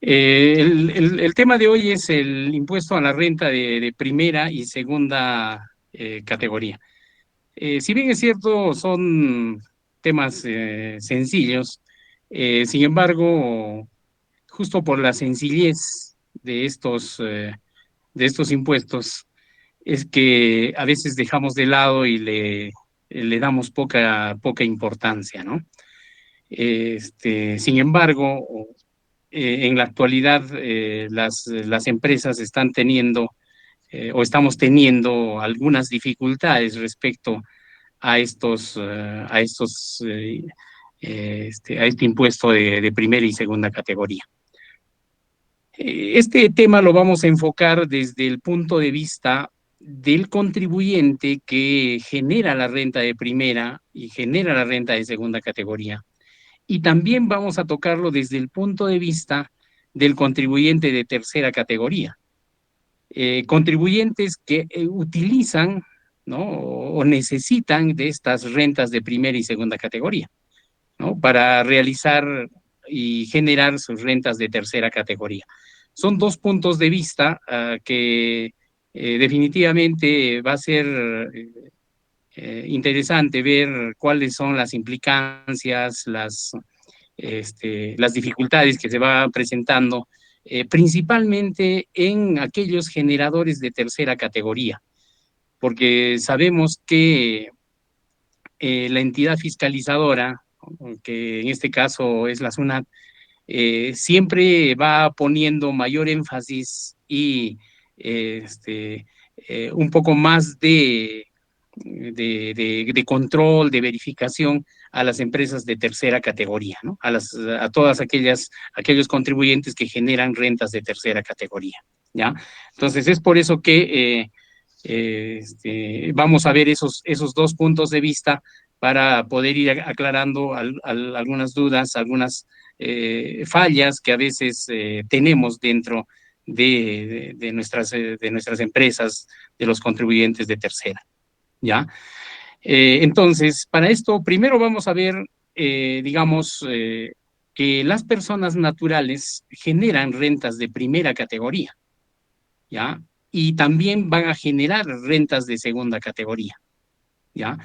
El tema de hoy es el impuesto a la renta de primera y segunda categoría. Si bien es cierto, son temas sencillos, sin embargo, justo por la sencillez de estos impuestos, es que a veces dejamos de lado y le damos poca importancia, ¿no? Sin embargo, en la actualidad las empresas están teniendo o estamos teniendo algunas dificultades respecto a este impuesto de primera y segunda categoría. Este tema lo vamos a enfocar desde el punto de vista del contribuyente que genera la renta de primera y genera la renta de segunda categoría. Y también vamos a tocarlo desde el punto de vista del contribuyente de tercera categoría. Contribuyentes que utilizan, ¿no? O necesitan de estas rentas de primera y segunda categoría, ¿no? Para realizar y generar sus rentas de tercera categoría. Son dos puntos de vista que definitivamente va a ser interesante ver cuáles son las implicancias, las dificultades que se van presentando, principalmente en aquellos generadores de tercera categoría, porque sabemos que la entidad fiscalizadora, que en este caso es la SUNAT, siempre va poniendo mayor énfasis y un poco más de control, de verificación a las empresas de tercera categoría, ¿no? A todas aquellos contribuyentes que generan rentas de tercera categoría, ¿ya? Entonces es por eso que vamos a ver esos dos puntos de vista para poder ir aclarando algunas dudas, algunas fallas que a veces tenemos dentro de nuestras empresas, de los contribuyentes de tercera, ¿ya? Entonces, para esto, primero vamos a ver, digamos, que las personas naturales generan rentas de primera categoría, ¿ya? Y también van a generar rentas de segunda categoría, ¿ya?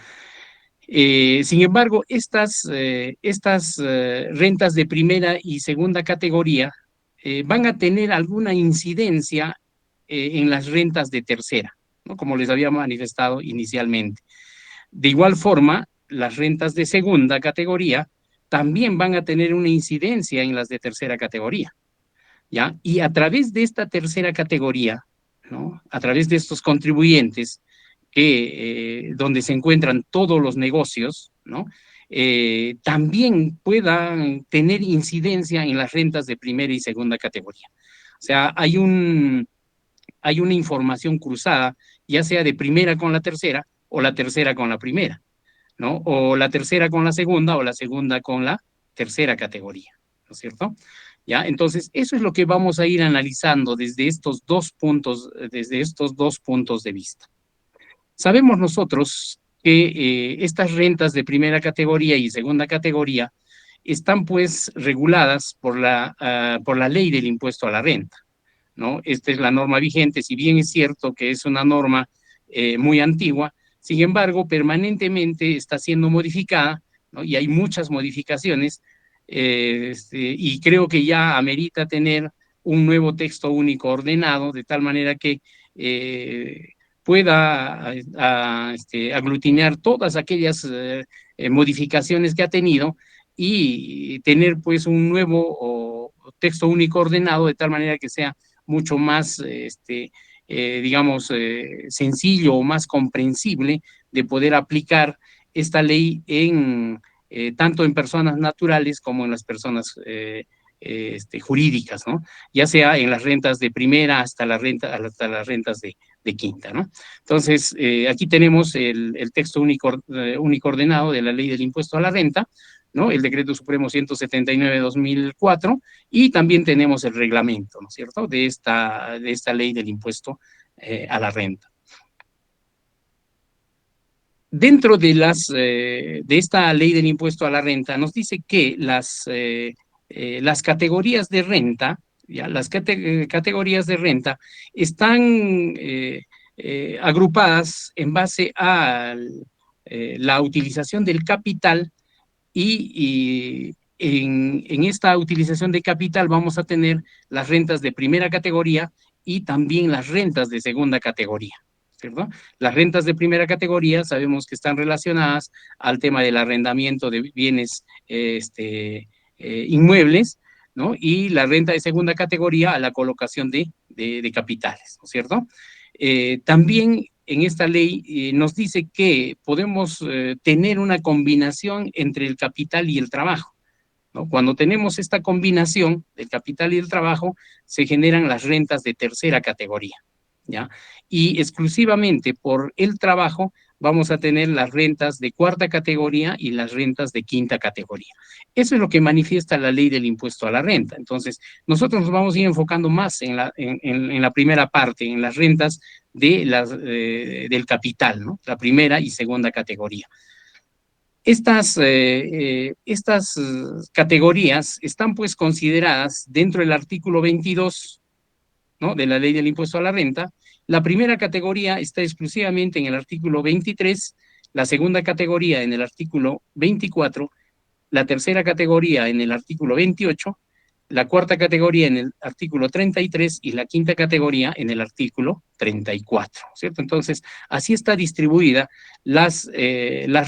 Sin embargo, estas rentas de primera y segunda categoría van a tener alguna incidencia en las rentas de tercera, ¿no? Como les había manifestado inicialmente. De igual forma, las rentas de segunda categoría también van a tener una incidencia en las de tercera categoría, ¿ya? Y a través de esta tercera categoría, ¿no? A través de estos contribuyentes donde se encuentran todos los negocios, ¿no? También puedan tener incidencia en las rentas de primera y segunda categoría. O sea, hay una información cruzada, ya sea de primera con la tercera o la tercera con la primera, ¿no? O la tercera con la segunda o la segunda con la tercera categoría, ¿no es cierto? ¿Ya? Entonces, eso es lo que vamos a ir analizando desde estos dos puntos de vista. Sabemos nosotros que estas rentas de primera categoría y segunda categoría están pues reguladas por la ley del impuesto a la renta, ¿no? Esta es la norma vigente, si bien es cierto que es una norma muy antigua, sin embargo, permanentemente está siendo modificada, ¿no? Y hay muchas modificaciones, y creo que ya amerita tener un nuevo texto único ordenado, de tal manera que pueda aglutinar todas aquellas modificaciones que ha tenido y tener pues un nuevo texto único ordenado de tal manera que sea mucho más, digamos, sencillo o más comprensible de poder aplicar esta ley tanto en personas naturales como en las personas jurídicas, ¿no? Ya sea en las rentas de primera hasta las rentas de quinta, ¿no? Entonces, aquí tenemos el texto único ordenado de la ley del impuesto a la renta, ¿no? El decreto supremo 179/2004, y también tenemos el reglamento, ¿no es cierto?, de esta ley del impuesto a la renta. Dentro de esta ley del impuesto a la renta, nos dice que las categorías de renta ¿ya? Las categorías de renta están agrupadas en base a la utilización del capital y en esta utilización de capital vamos a tener las rentas de primera categoría y también las rentas de segunda categoría, ¿cierto? Las rentas de primera categoría sabemos que están relacionadas al tema del arrendamiento de bienes inmuebles, ¿no? Y la renta de segunda categoría a la colocación de capitales, ¿no es cierto? También en esta ley nos dice que podemos tener una combinación entre el capital y el trabajo, ¿no? Cuando tenemos esta combinación del capital y el trabajo, se generan las rentas de tercera categoría, ¿ya? Y exclusivamente por el trabajo vamos a tener las rentas de cuarta categoría y las rentas de quinta categoría. Eso es lo que manifiesta la ley del impuesto a la renta. Entonces, nosotros nos vamos a ir enfocando más en la primera parte, en las rentas del capital, ¿no? La primera y segunda categoría. Estas categorías están pues consideradas dentro del artículo 22, ¿no? De la ley del impuesto a la renta. La primera categoría está exclusivamente en el artículo 23, la segunda categoría en el artículo 24, la tercera categoría en el artículo 28, la cuarta categoría en el artículo 33 y la quinta categoría en el artículo 34, ¿cierto? Entonces, así está distribuida las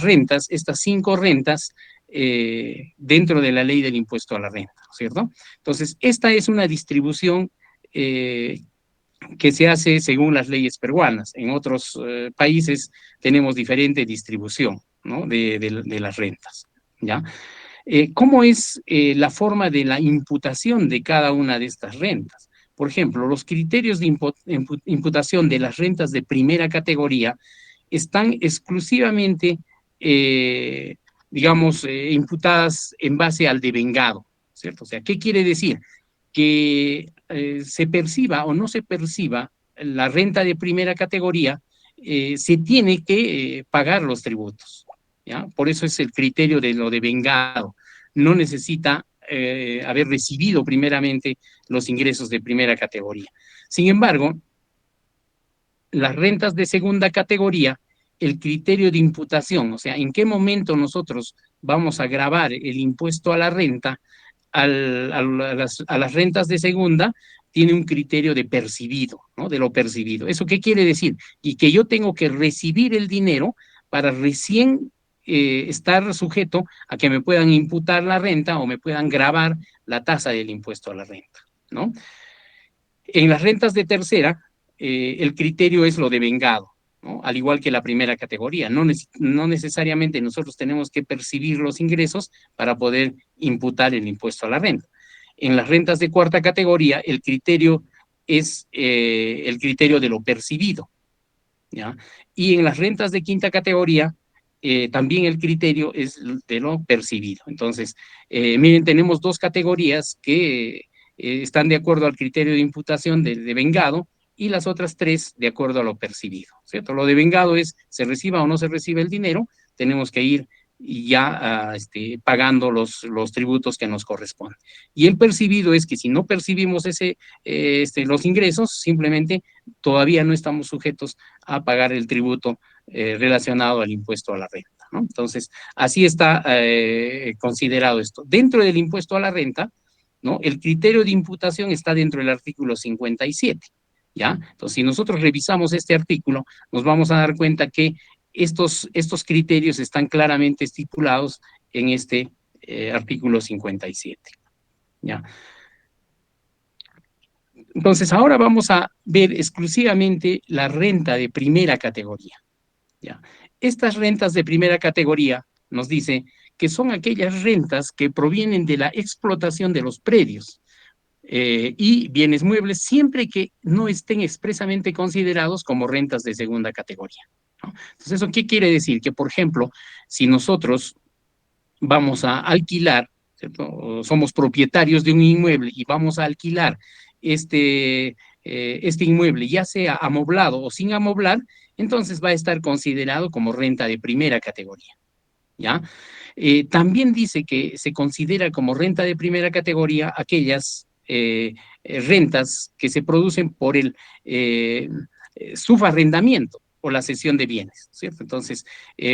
rentas, estas 5 rentas dentro de la ley del impuesto a la renta, ¿cierto? Entonces, esta es una distribución que se hace según las leyes peruanas. En otros países tenemos diferente distribución, ¿no? de las rentas, ¿ya? ¿Cómo es la forma de la imputación de cada una de estas rentas? Por ejemplo, los criterios de imputación de las rentas de primera categoría están exclusivamente, eh, digamos, imputadas en base al devengado, ¿cierto? O sea, ¿qué quiere decir? Que se perciba o no se perciba la renta de primera categoría, se tiene que pagar los tributos, ¿ya? Por eso es el criterio de lo devengado. No necesita haber recibido primeramente los ingresos de primera categoría. Sin embargo, las rentas de segunda categoría, el criterio de imputación, o sea, en qué momento nosotros vamos a gravar el impuesto a la renta, a las rentas de segunda, tiene un criterio de percibido, ¿no? De lo percibido. ¿Eso qué quiere decir? Y que yo tengo que recibir el dinero para recién estar sujeto a que me puedan imputar la renta o me puedan gravar la tasa del impuesto a la renta, ¿no? En las rentas de tercera, el criterio es lo devengado, ¿no? Al igual que la primera categoría. No necesariamente nosotros tenemos que percibir los ingresos para poder imputar el impuesto a la renta. En las rentas de cuarta categoría, el criterio es el criterio de lo percibido, ¿ya? Y en las rentas de quinta categoría, también el criterio es de lo percibido. Entonces, miren, tenemos dos categorías que están de acuerdo al criterio de imputación de vengado y las otras tres de acuerdo a lo percibido, ¿cierto? Lo de vengado es, se reciba o no se recibe el dinero, tenemos que ir ya pagando los tributos que nos corresponden. Y el percibido es que si no percibimos los ingresos, simplemente todavía no estamos sujetos a pagar el tributo relacionado al impuesto a la renta, ¿no? Entonces, así está considerado esto. Dentro del impuesto a la renta, ¿no? El criterio de imputación está dentro del artículo 57, ¿ya? Entonces, si nosotros revisamos este artículo, nos vamos a dar cuenta que estos criterios están claramente estipulados en este artículo 57, ¿ya? Entonces, ahora vamos a ver exclusivamente la renta de primera categoría, ¿ya? Estas rentas de primera categoría nos dice que son aquellas rentas que provienen de la explotación de los predios y bienes muebles siempre que no estén expresamente considerados como rentas de segunda categoría, ¿no? Entonces, ¿eso qué quiere decir? Que, por ejemplo, si nosotros vamos a alquilar, ¿cierto? O somos propietarios de un inmueble y vamos a alquilar este inmueble, ya sea amoblado o sin amoblar, entonces va a estar considerado como renta de primera categoría, ¿ya? También dice que se considera como renta de primera categoría aquellas rentas que se producen por el subarrendamiento o la cesión de bienes, ¿cierto? Entonces,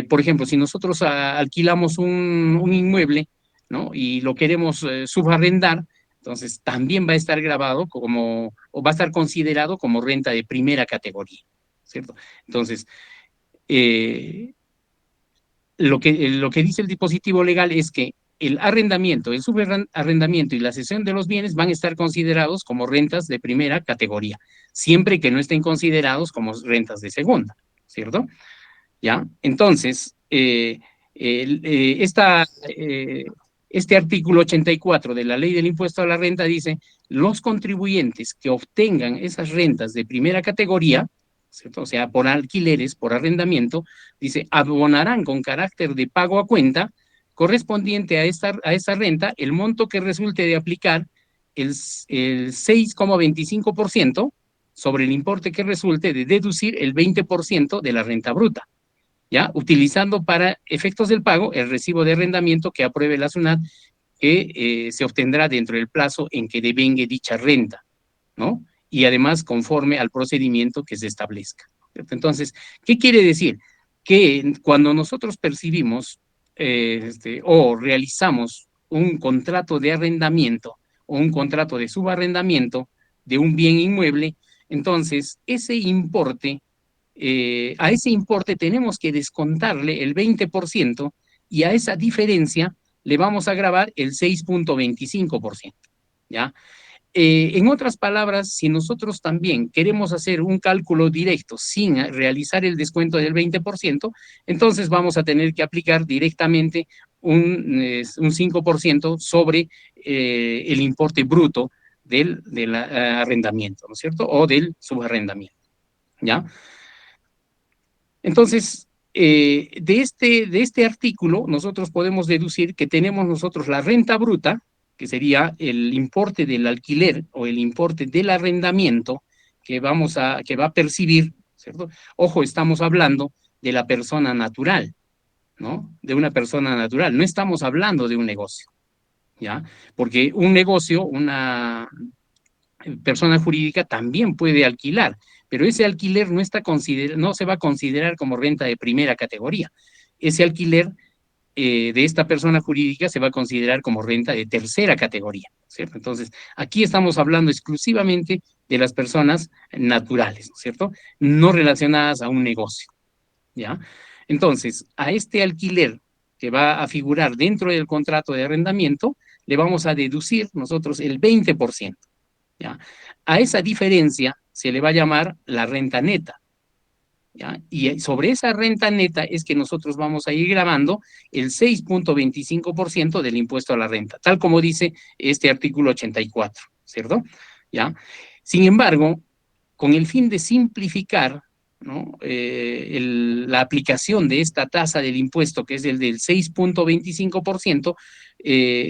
por ejemplo, si nosotros alquilamos un inmueble, ¿no? Y lo queremos subarrendar, entonces también va a estar grabado como, o va a estar considerado como renta de primera categoría, ¿cierto? Entonces, eh, lo que dice el dispositivo legal es que el arrendamiento, el subarrendamiento y la cesión de los bienes van a estar considerados como rentas de primera categoría, siempre que no estén considerados como rentas de segunda, ¿cierto? ¿Ya? Entonces, este artículo 84 de la Ley del Impuesto a la Renta dice, los contribuyentes que obtengan esas rentas de primera categoría, ¿cierto? O sea, por alquileres, por arrendamiento, dice, abonarán con carácter de pago a cuenta correspondiente a esta renta el monto que resulte de aplicar el 6,25% sobre el importe que resulte de deducir el 20% de la renta bruta, ¿ya? Utilizando para efectos del pago el recibo de arrendamiento que apruebe la SUNAT, que se obtendrá dentro del plazo en que devengue dicha renta, ¿no? Y además conforme al procedimiento que se establezca. Entonces, ¿qué quiere decir? Que cuando nosotros percibimos o realizamos un contrato de arrendamiento o un contrato de subarrendamiento de un bien inmueble, entonces a ese importe tenemos que descontarle el 20% y a esa diferencia le vamos a grabar el 6,25%, ¿ya? En otras palabras, si nosotros también queremos hacer un cálculo directo sin realizar el descuento del 20%, entonces vamos a tener que aplicar directamente un 5% sobre el importe bruto del arrendamiento, ¿no es cierto? O del subarrendamiento, ¿ya? Entonces, de este artículo, nosotros podemos deducir que tenemos nosotros la renta bruta, que sería el importe del alquiler o el importe del arrendamiento que va a percibir, ¿cierto? Ojo, estamos hablando de la persona natural, ¿no? De una persona natural, no estamos hablando de un negocio, ¿ya? Porque un negocio, una persona jurídica también puede alquilar, pero ese alquiler no se va a considerar como renta de primera categoría. Ese alquiler de esta persona jurídica se va a considerar como renta de tercera categoría, ¿cierto? Entonces, aquí estamos hablando exclusivamente de las personas naturales, ¿no es cierto? No relacionadas a un negocio, ¿ya? Entonces, a este alquiler que va a figurar dentro del contrato de arrendamiento, le vamos a deducir nosotros el 20%. ¿Ya? A esa diferencia se le va a llamar la renta neta, ¿ya? Y sobre esa renta neta es que nosotros vamos a ir grabando el 6,25% del impuesto a la renta, tal como dice este artículo 84, ¿cierto? ¿Ya? Sin embargo, con el fin de simplificar, ¿no? La aplicación de esta tasa del impuesto, que es el del 6,25%,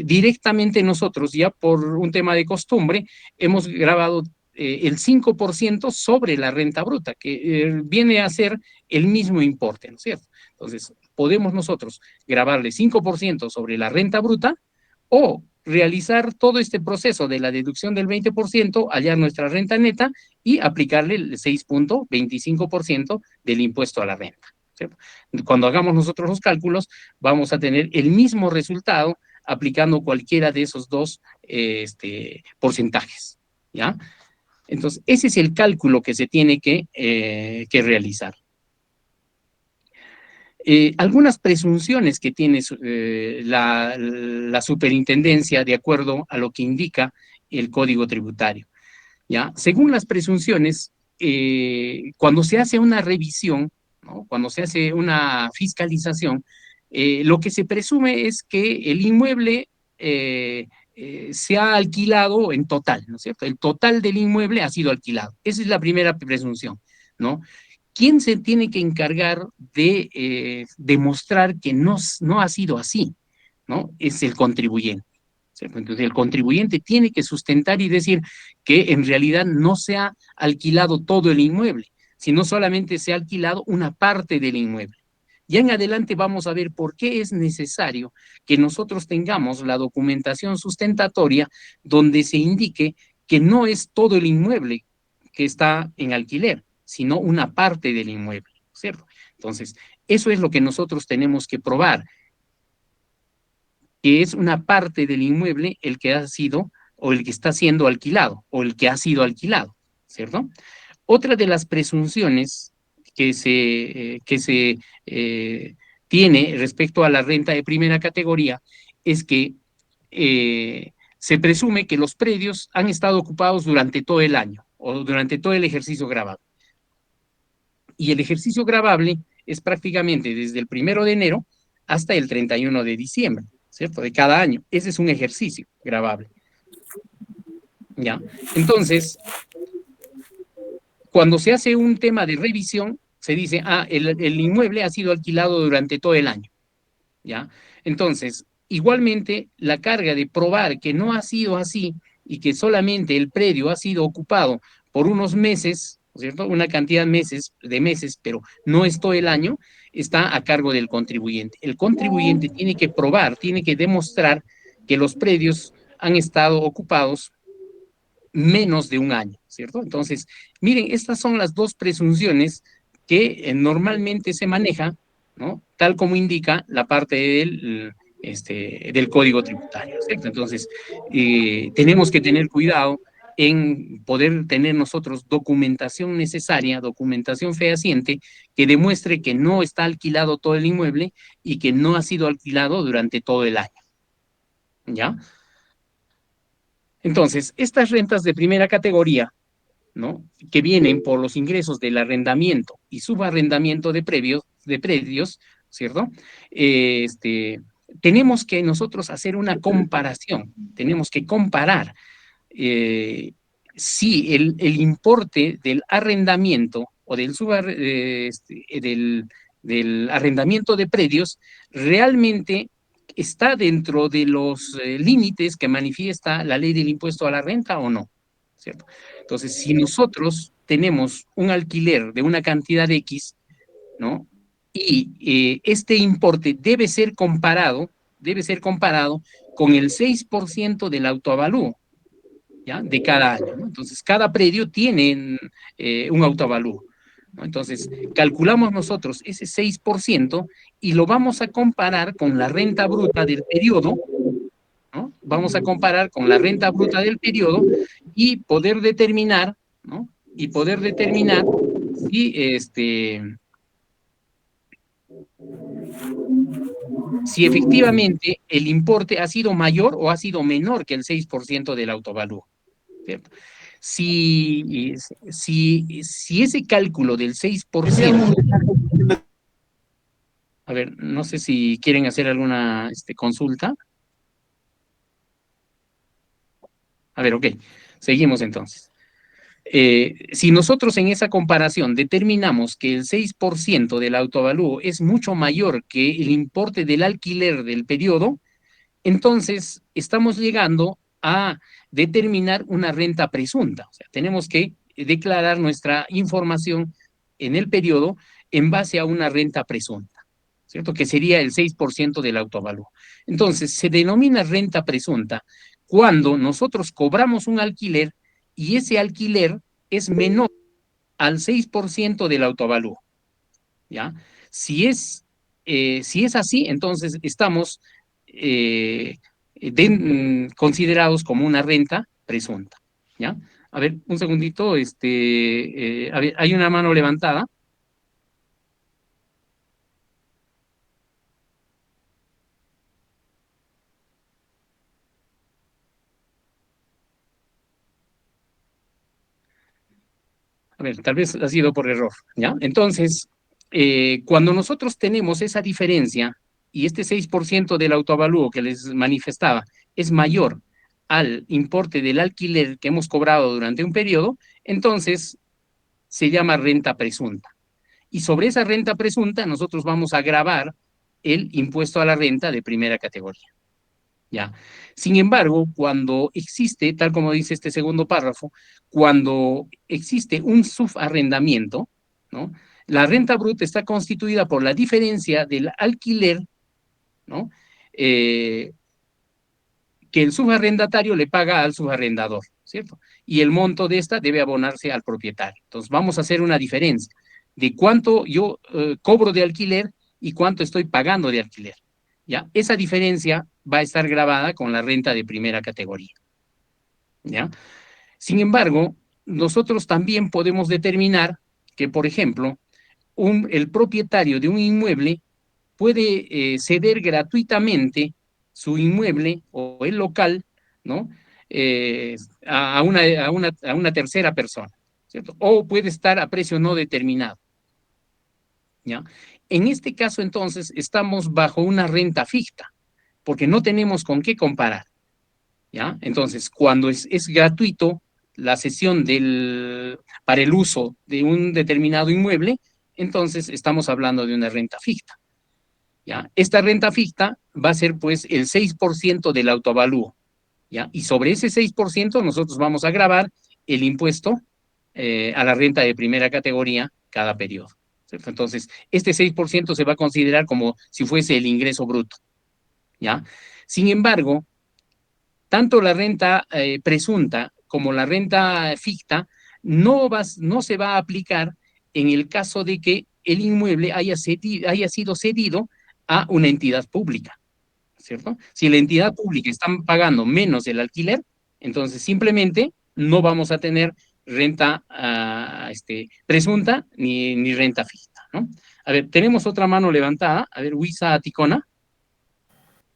directamente nosotros, ya por un tema de costumbre, hemos grabado el 5% sobre la renta bruta, que viene a ser el mismo importe, ¿no es cierto? Entonces, podemos nosotros grabarle 5% sobre la renta bruta o realizar todo este proceso de la deducción del 20%, hallar nuestra renta neta y aplicarle el 6,25% del impuesto a la renta, ¿cierto? Cuando hagamos nosotros los cálculos, vamos a tener el mismo resultado aplicando cualquiera de esos dos porcentajes, ¿ya? Entonces, ese es el cálculo que se tiene que realizar. Algunas presunciones que tiene la superintendencia de acuerdo a lo que indica el Código Tributario, ¿ya? Según las presunciones, cuando se hace una revisión, ¿no? Cuando se hace una fiscalización, lo que se presume es que el inmueble se ha alquilado en total, ¿no es cierto? El total del inmueble ha sido alquilado. Esa es la primera presunción, ¿no? ¿Quién se tiene que encargar de demostrar que no ha sido así? ¿No? Es el contribuyente, ¿cierto? Entonces, el contribuyente tiene que sustentar y decir que en realidad no se ha alquilado todo el inmueble, sino solamente se ha alquilado una parte del inmueble. Ya en adelante vamos a ver por qué es necesario que nosotros tengamos la documentación sustentatoria donde se indique que no es todo el inmueble que está en alquiler, sino una parte del inmueble, ¿cierto? Entonces, eso es lo que nosotros tenemos que probar, que es una parte del inmueble el que ha sido o el que está siendo alquilado o el que ha sido alquilado, ¿cierto? Otra de las presunciones que se tiene respecto a la renta de primera categoría es que se presume que los predios han estado ocupados durante todo el año o durante todo el ejercicio grabado. Y el ejercicio gravable es prácticamente desde el 1 de enero hasta el 31 de diciembre, ¿cierto? De cada año. Ese es un ejercicio gravable, ¿ya? Entonces, cuando se hace un tema de revisión, se dice, el inmueble ha sido alquilado durante todo el año, ¿ya? Entonces, igualmente, la carga de probar que no ha sido así y que solamente el predio ha sido ocupado por unos meses, ¿cierto? Una cantidad de meses, pero no es todo el año, está a cargo del contribuyente. El contribuyente tiene que probar, tiene que demostrar que los predios han estado ocupados menos de un año, ¿cierto? Entonces, miren, estas son las dos presunciones que normalmente se maneja, ¿no? Tal como indica la parte del Código Tributario, ¿cierto? Entonces, tenemos que tener cuidado en poder tener nosotros documentación necesaria, documentación fehaciente, que demuestre que no está alquilado todo el inmueble y que no ha sido alquilado durante todo el año, ¿ya? Entonces, estas rentas de primera categoría, ¿no? Que vienen por los ingresos del arrendamiento y subarrendamiento de predios, ¿cierto? Tenemos que nosotros hacer una comparación, tenemos que comparar eh, si el importe del arrendamiento o del arrendamiento de predios realmente está dentro de los límites que manifiesta la ley del impuesto a la renta o no, ¿cierto? Entonces, si nosotros tenemos un alquiler de una cantidad X, ¿no? Y este importe debe ser comparado con el 6% del autoavalúo, ¿ya? De cada año, ¿no? Entonces, cada predio tiene un autoavalúo, ¿no? Entonces, calculamos nosotros ese 6% y lo vamos a comparar con la renta bruta del periodo, ¿no? Vamos a comparar con la renta bruta del periodo y poder determinar, ¿no? Y poder determinar si efectivamente el importe ha sido mayor o ha sido menor que el 6% del autovalúo, ¿cierto? Si ese cálculo del 6%, a ver, no sé si quieren hacer alguna consulta. A ver, ok, seguimos entonces. Si nosotros en esa comparación determinamos que el 6% del autoavalúo es mucho mayor que el importe del alquiler del periodo, entonces estamos llegando a determinar una renta presunta. O sea, tenemos que declarar nuestra información en el periodo en base a una renta presunta, ¿cierto? Que sería el 6% del autoavalúo. Entonces, se denomina renta presunta cuando nosotros cobramos un alquiler y ese alquiler es menor al 6% del autoavalúo, ¿ya? Si es, si es así, entonces estamos considerados como una renta presunta, ¿ya? A ver, un segundito, a ver, hay una mano levantada. A ver, tal vez ha sido por error, ¿ya? Entonces, cuando nosotros tenemos esa diferencia y este 6% del autoavalúo que les manifestaba es mayor al importe del alquiler que hemos cobrado durante un periodo, entonces se llama renta presunta. Y sobre esa renta presunta nosotros vamos a gravar el impuesto a la renta de primera categoría. ¿Ya? Sin embargo, cuando existe, tal como dice este segundo párrafo, cuando existe un subarrendamiento, ¿no? La renta bruta está constituida por la diferencia del alquiler, ¿no? Eh, que el subarrendatario le paga al subarrendador, ¿cierto? Y el monto de esta debe abonarse al propietario. Entonces, vamos a hacer una diferencia de cuánto yo cobro de alquiler y cuánto estoy pagando de alquiler, ¿ya? Esa diferencia va a estar grabada con la renta de primera categoría, ¿ya? Sin embargo, nosotros también podemos determinar que, por ejemplo, el propietario de un inmueble puede ceder gratuitamente su inmueble o el local, ¿no? A una tercera persona, ¿cierto? O puede estar a precio no determinado, ¿ya? En este caso, entonces, estamos bajo una renta fija, porque no tenemos con qué comparar, ¿ya? Entonces, cuando es gratuito la cesión para el uso de un determinado inmueble, entonces estamos hablando de una renta fija, ¿ya? Esta renta fija va a ser pues el 6% del autoavalúo, ¿ya? Y sobre ese 6% nosotros vamos a gravar el impuesto a la renta de primera categoría cada periodo, ¿cierto? Entonces, este 6% se va a considerar como si fuese el ingreso bruto, ¿ya? Sin embargo, tanto la renta presunta como la renta ficta no se va a aplicar en el caso de que el inmueble haya sido cedido a una entidad pública, ¿cierto? Si la entidad pública está pagando menos el alquiler, entonces simplemente no vamos a tener renta presunta ni renta fija, ¿no? A ver, tenemos otra mano levantada. A ver, Huiza Ticona.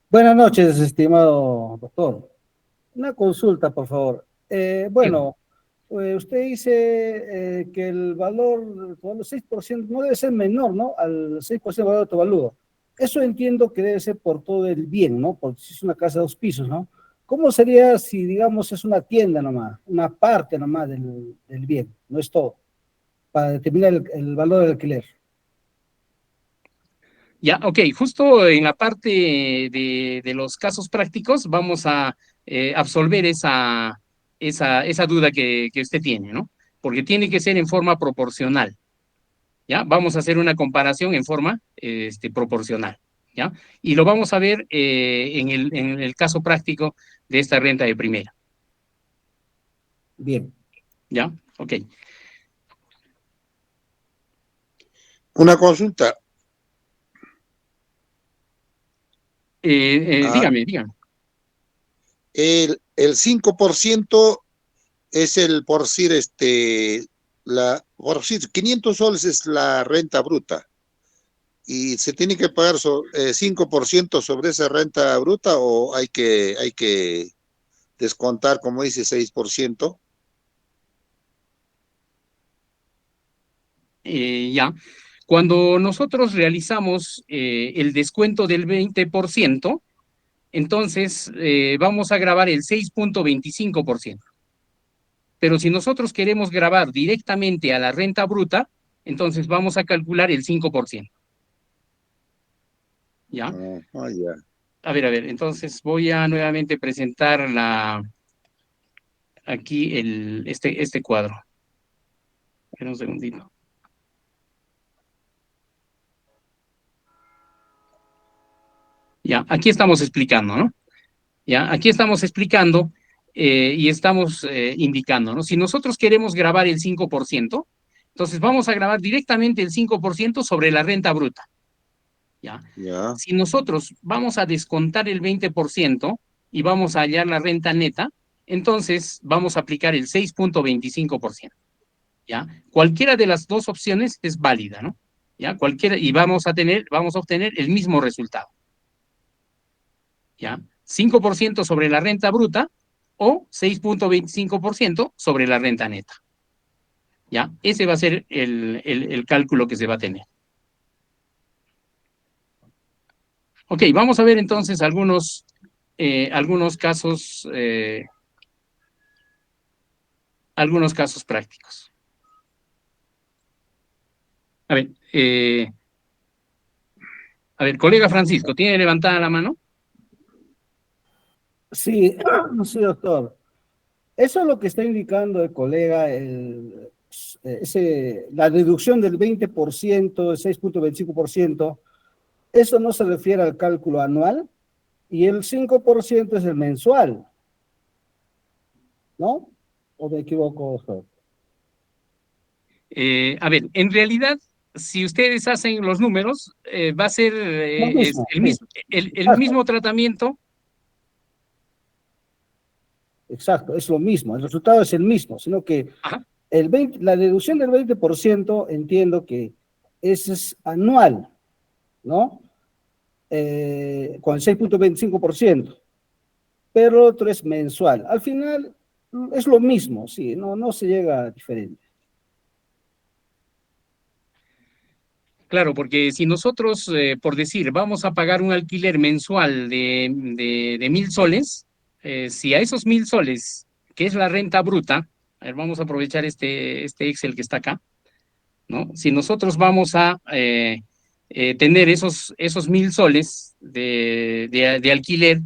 Buenas noches, estimado doctor. Una consulta, por favor. Digo, Usted dice que el valor, con el 6% no debe ser menor, ¿no? Al 6% del valor de tu valor. Eso entiendo que debe ser por todo el bien, ¿no? Porque si es una casa de 2 pisos, ¿no? ¿Cómo sería si, digamos, es una tienda nomás, una parte nomás del bien, no es todo, para determinar el valor del alquiler? ya, ok, justo en la parte de los casos prácticos vamos a absolver esa duda que usted tiene, ¿no? Porque tiene que ser en forma proporcional, ¿ya? Vamos a hacer una comparación en forma proporcional, ¿ya? Y lo vamos a ver en el caso práctico de esta renta de primera, Bien. ¿ya? Ok. Una consulta. Ah, Dígame. el 5% es por decir, por decir, 500 soles es la renta bruta y se tiene que pagar 5% sobre esa renta bruta o hay que descontar, como dice, 6%. Ya. Cuando nosotros realizamos el descuento del 20%, entonces vamos a grabar el 6,25%. Pero si nosotros queremos grabar directamente a la renta bruta, entonces vamos a calcular el 5%. ¿Ya? Ya. A ver, entonces voy a nuevamente presentar aquí este cuadro. Espera un segundito. Ya, aquí estamos explicando, ¿no? Ya, aquí estamos explicando y estamos indicando, ¿no? Si nosotros queremos grabar el 5%, entonces vamos a grabar directamente el 5% sobre la renta bruta, ¿ya? Ya. Si nosotros vamos a descontar el 20% y vamos a hallar la renta neta, entonces vamos a aplicar el 6,25%, ¿ya? Cualquiera de las dos opciones es válida, ¿no? ¿Ya? Cualquiera, y vamos a obtener el mismo resultado, ¿ya? 5% sobre la renta bruta o 6,25% sobre la renta neta, ¿ya? Ese va a ser el cálculo que se va a tener. Ok, vamos a ver entonces eh, algunos casos prácticos. A ver, colega Francisco, ¿tiene levantada la mano? Sí, sí, doctor. Eso es lo que está indicando el colega, la deducción del 20%, el 6,25%, eso no se refiere al cálculo anual y el 5% es el mensual, ¿no? ¿O me equivoco, doctor? A ver, en realidad, si ustedes hacen los números, va a ser Lo es mismo, sí. el Exacto, mismo tratamiento. exacto, es lo mismo. El resultado es el mismo, sino que Ajá, la deducción del 20% entiendo que ese es anual, ¿no? Con el 6,25%, pero el otro es mensual. Al final es lo mismo, sí, no se llega a diferente. claro, porque si nosotros, por decir, vamos a pagar un alquiler mensual de 1.000 soles, si a esos 1.000 soles, que es la renta bruta, a ver, vamos a aprovechar este Excel que está acá, ¿no? Si nosotros vamos a tener esos 1.000 soles de alquiler,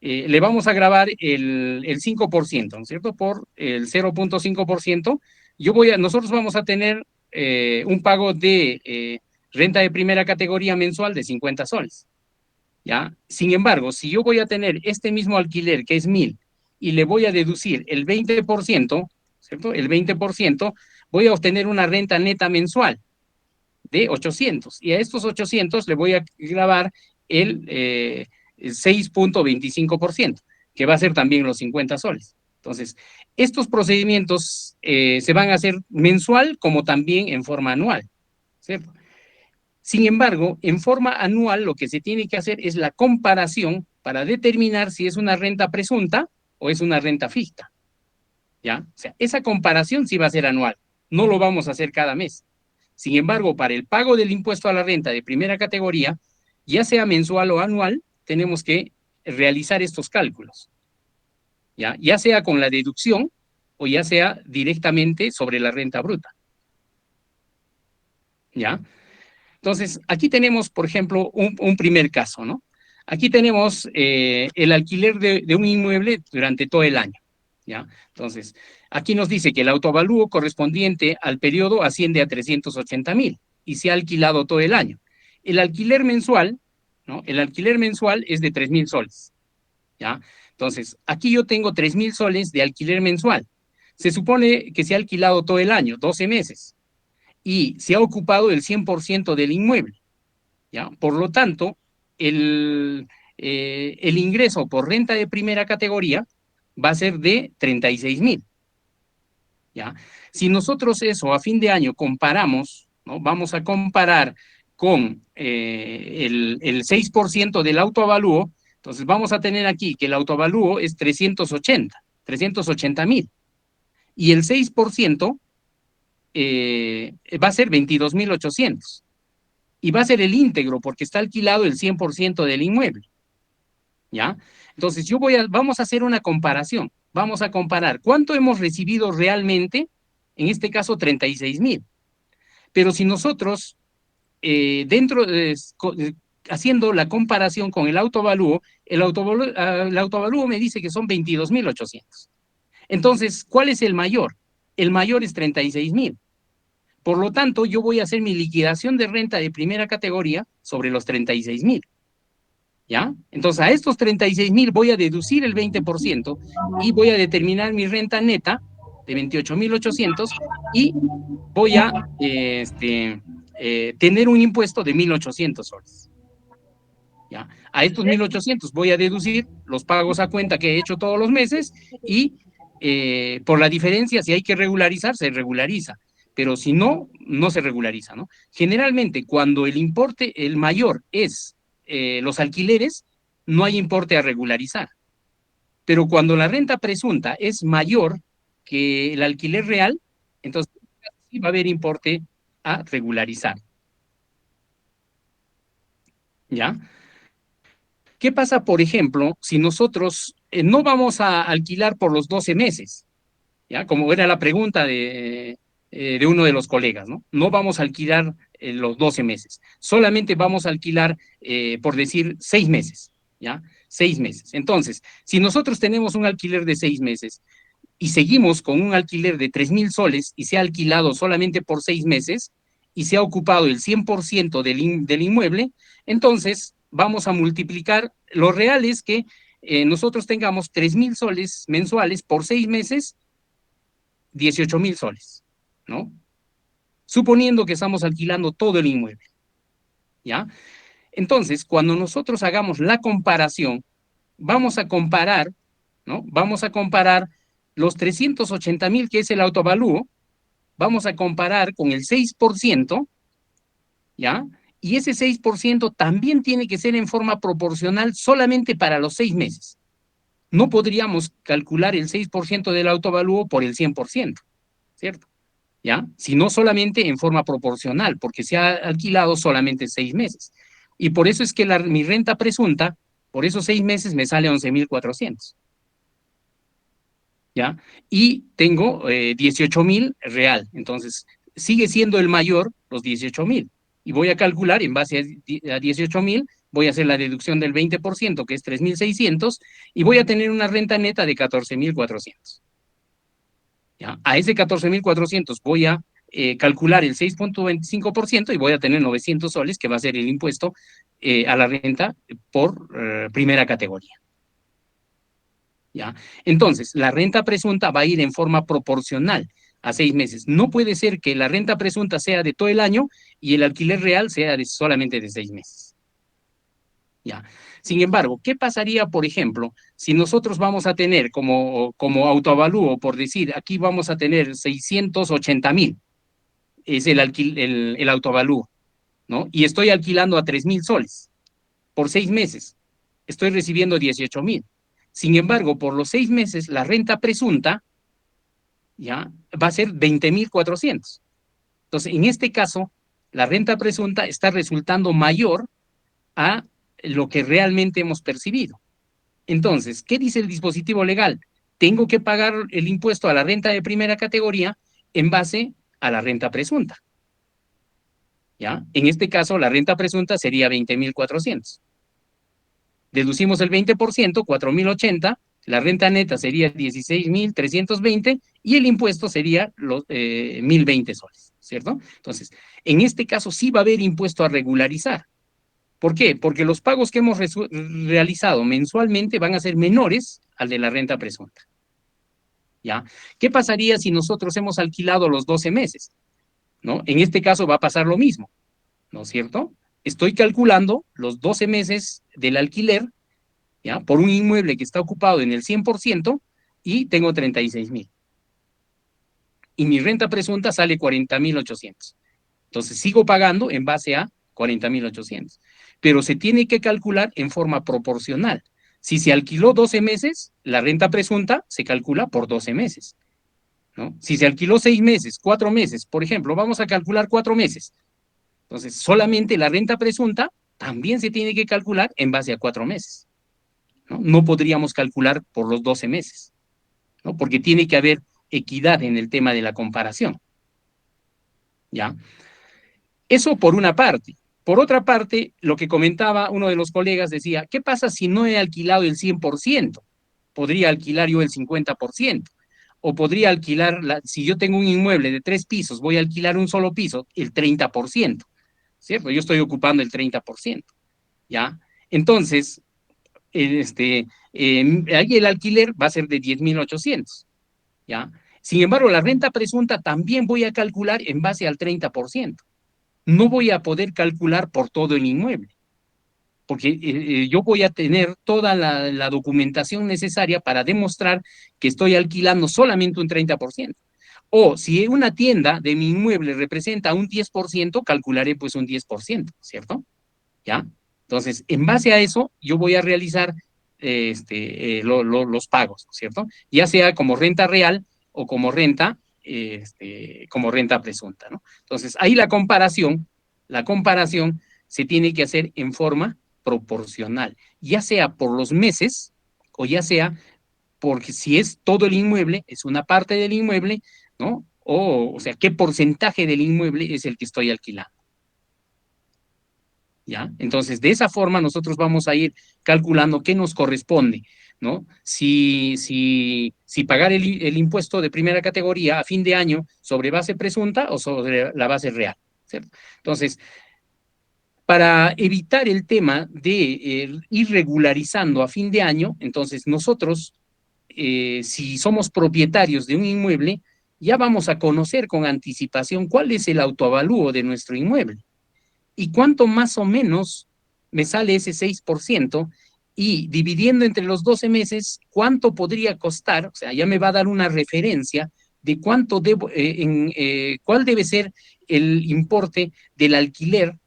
le vamos a grabar el 5%, ¿no es cierto? Por el 0,5%, nosotros vamos a tener un pago de renta de primera categoría mensual de 50 soles, ¿ya? Sin embargo, si yo voy a tener este mismo alquiler, que es 1.000, y le voy a deducir el 20%, ¿cierto? El 20%, voy a obtener una renta neta mensual de 800, y a estos 800 le voy a grabar el 6,25%, que va a ser también los 50 soles. Entonces, estos procedimientos se van a hacer mensual como también en forma anual, ¿cierto? Sin embargo, en forma anual lo que se tiene que hacer es la comparación para determinar si es una renta presunta o es una renta fija, ¿ya? O sea, esa comparación sí va a ser anual, no lo vamos a hacer cada mes. Sin embargo, para el pago del impuesto a la renta de primera categoría, ya sea mensual o anual, tenemos que realizar estos cálculos, ya sea con la deducción o ya sea directamente sobre la renta bruta, ¿ya? Entonces, aquí tenemos, por ejemplo, un primer caso, ¿no? Aquí tenemos el alquiler de un inmueble durante todo el año, ¿ya? Entonces, aquí nos dice que el autoavalúo correspondiente al periodo asciende a 380,000 y se ha alquilado todo el año. El alquiler mensual, ¿no? El alquiler mensual es de 3.000 soles, ¿ya? Entonces, aquí yo tengo 3.000 soles de alquiler mensual. Se supone que se ha alquilado todo el año, 12 meses, y se ha ocupado el 100% del inmueble, ¿ya? Por lo tanto, el ingreso por renta de primera categoría va a ser de 36,000, ¿ya? Si nosotros eso a fin de año comparamos, ¿no? Vamos a comparar con el 6% del autoavalúo, entonces vamos a tener aquí que el autoavalúo es 380,000, y el 6% va a ser 22,800, y va a ser el íntegro porque está alquilado el 100% del inmueble, ¿ya? Entonces vamos a hacer una comparación, vamos a comparar cuánto hemos recibido realmente, en este caso 36,000, pero si nosotros haciendo la comparación con el autoavalúo me dice que son 22,800. Entonces, ¿cuál es el mayor? El mayor es 36,000. Por lo tanto, yo voy a hacer mi liquidación de renta de primera categoría sobre los 36,000, ¿ya? Entonces, a estos 36,000 voy a deducir el 20% y voy a determinar mi renta neta de 28,800, y voy a tener un impuesto de 1,800 soles, ¿ya? A estos 1,800 voy a deducir los pagos a cuenta que he hecho todos los meses, y por la diferencia, si hay que regularizar, se regulariza, pero si no, no se regulariza, ¿no? Generalmente, cuando el importe, el mayor es los alquileres, no hay importe a regularizar, pero cuando la renta presunta es mayor que el alquiler real, entonces sí va a haber importe a regularizar, ¿ya? ¿Qué pasa, por ejemplo, si nosotros no vamos a alquilar por los 12 meses? ¿Ya? Como era la pregunta de uno de los colegas, ¿no? No vamos a alquilar los 12 meses, solamente vamos a alquilar, por decir, 6 meses, ¿ya? 6 meses. Entonces, si nosotros tenemos un alquiler de 6 meses y seguimos con un alquiler de 3.000 soles y se ha alquilado solamente por 6 meses y se ha ocupado el 100% del inmueble, entonces vamos a multiplicar. Lo real es que nosotros tengamos 3.000 soles mensuales por 6 meses, 18.000 soles, ¿no? Suponiendo que estamos alquilando todo el inmueble, ¿ya? Entonces, cuando nosotros hagamos la comparación, vamos a comparar, ¿no? Vamos a comparar los 380.000, que es el autoavalúo, vamos a comparar con el 6%, ¿ya? Y ese 6% también tiene que ser en forma proporcional solamente para los 6 meses. No podríamos calcular el 6% del autoavalúo por el 100%, ¿cierto? ¿Ya? Sino solamente en forma proporcional, porque se ha alquilado solamente 6 meses. Y por eso es que mi renta presunta, por esos 6 meses me sale 11.400. ¿Ya? Y tengo 18.000 real. Entonces, sigue siendo el mayor los 18.000. Y voy a calcular en base a 18.000, voy a hacer la deducción del 20%, que es 3.600, y voy a tener una renta neta de 14.400. ¿Ya? A ese 14.400 voy a calcular el 6.25% y voy a tener 900 soles, que va a ser el impuesto a la renta por primera categoría. ¿Ya? Entonces, la renta presunta va a ir en forma proporcional a 6 meses. No puede ser que la renta presunta sea de todo el año y el alquiler real sea solamente de 6 meses. ¿Ya? Sin embargo, ¿qué pasaría, por ejemplo, si nosotros vamos a tener como autoavalúo, por decir, aquí vamos a tener 680.000, es el autoavalúo, ¿no? Y estoy alquilando a 3.000 soles por 6 meses, estoy recibiendo 18.000. Sin embargo, por los 6 meses, la renta presunta, ¿ya? Va a ser 20.400. Entonces, en este caso, la renta presunta está resultando mayor a lo que realmente hemos percibido. Entonces, ¿qué dice el dispositivo legal? Tengo que pagar el impuesto a la renta de primera categoría en base a la renta presunta. ¿Ya? En este caso, la renta presunta sería 20.400. Deducimos el 20%, 4.080, la renta neta sería 16.320 y el impuesto sería los 1.020 soles, ¿cierto? Entonces, en este caso sí va a haber impuesto a regularizar. ¿Por qué? Porque los pagos que hemos realizado mensualmente van a ser menores al de la renta presunta. ¿Ya? ¿Qué pasaría si nosotros hemos alquilado los 12 meses? ¿No? En este caso va a pasar lo mismo, ¿no es cierto? Estoy calculando los 12 meses del alquiler, ¿ya? Por un inmueble que está ocupado en el 100% y tengo 36.000. Y mi renta presunta sale 40.800. Entonces sigo pagando en base a 40.800. Pero se tiene que calcular en forma proporcional. Si se alquiló 12 meses, la renta presunta se calcula por 12 meses. ¿No? Si se alquiló 6 meses, 4 meses, por ejemplo, vamos a calcular 4 meses. Entonces, solamente la renta presunta también se tiene que calcular en base a 4 meses. ¿No? No podríamos calcular por los 12 meses, ¿no? Porque tiene que haber equidad en el tema de la comparación. ¿Ya? Eso por una parte. Por otra parte, lo que comentaba uno de los colegas decía, ¿qué pasa si no he alquilado el 100%? Podría alquilar yo el 50%. O podría alquilar, si yo tengo un inmueble de 3 pisos, voy a alquilar un solo piso, el 30%. ¿Cierto? Yo estoy ocupando el 30%. ¿Ya? Entonces, ahí el alquiler va a ser de 10.800. ¿Ya? Sin embargo, la renta presunta también voy a calcular en base al 30%. No voy a poder calcular por todo el inmueble, porque yo voy a tener toda la documentación necesaria para demostrar que estoy alquilando solamente un 30%. O si una tienda de mi inmueble representa un 10%, calcularé pues un 10%, ¿cierto? ¿Ya? Entonces, en base a eso, yo voy a realizar los pagos, ¿cierto? Ya sea como renta real o como renta presunta, ¿no? Entonces, ahí la comparación se tiene que hacer en forma proporcional, ya sea por los meses o ya sea porque si es todo el inmueble, es una parte del inmueble, ¿no? O sea, ¿qué porcentaje del inmueble es el que estoy alquilando? ¿Ya? Entonces, de esa forma nosotros vamos a ir calculando qué nos corresponde, ¿no? Si pagar el impuesto de primera categoría a fin de año sobre base presunta o sobre la base real, ¿cierto? Entonces, para evitar el tema de ir regularizando a fin de año, entonces nosotros, si somos propietarios de un inmueble, ya vamos a conocer con anticipación cuál es el autoavalúo de nuestro inmueble y cuánto más o menos me sale ese 6% y dividiendo entre los 12 meses, cuánto podría costar, o sea, ya me va a dar una referencia de cuánto debo, cuál debe ser el importe del alquiler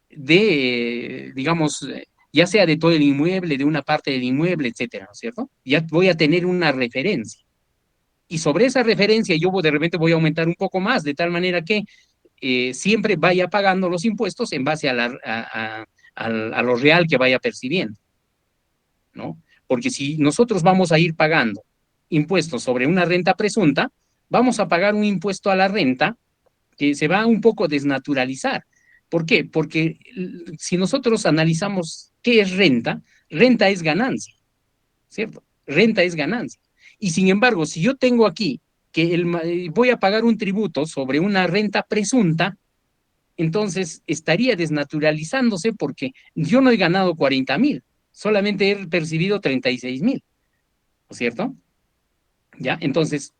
de, digamos, ya sea de todo el inmueble, de una parte del inmueble, etcétera, ¿no es cierto? Ya voy a tener una referencia. Y sobre esa referencia yo de repente voy a aumentar un poco más, de tal manera que siempre vaya pagando los impuestos en base a lo real que vaya percibiendo, ¿no? Porque si nosotros vamos a ir pagando impuestos sobre una renta presunta, vamos a pagar un impuesto a la renta que se va un poco a desnaturalizar. ¿Por qué? Porque si nosotros analizamos qué es renta, renta es ganancia, ¿cierto? Renta es ganancia. Y sin embargo, si yo tengo aquí que voy a pagar un tributo sobre una renta presunta, entonces estaría desnaturalizándose porque yo no he ganado 40,000, solamente he percibido 36,000, ¿no es cierto? ¿Ya? Entonces,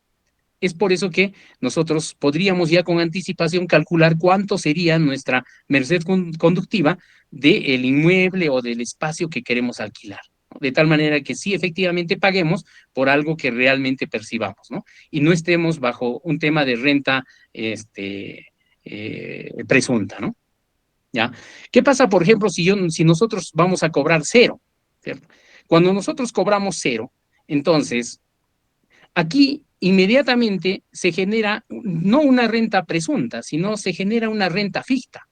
es por eso que nosotros podríamos ya con anticipación calcular cuánto sería nuestra merced conductiva del inmueble o del espacio que queremos alquilar, ¿no? De tal manera que sí efectivamente paguemos por algo que realmente percibamos, ¿no? Y no estemos bajo un tema de renta presunta, ¿no? ¿Ya? ¿Qué pasa, por ejemplo, si nosotros vamos a cobrar cero? ¿Cierto? Cuando nosotros cobramos cero, entonces aquí inmediatamente se genera no una renta presunta, sino se genera una renta fija,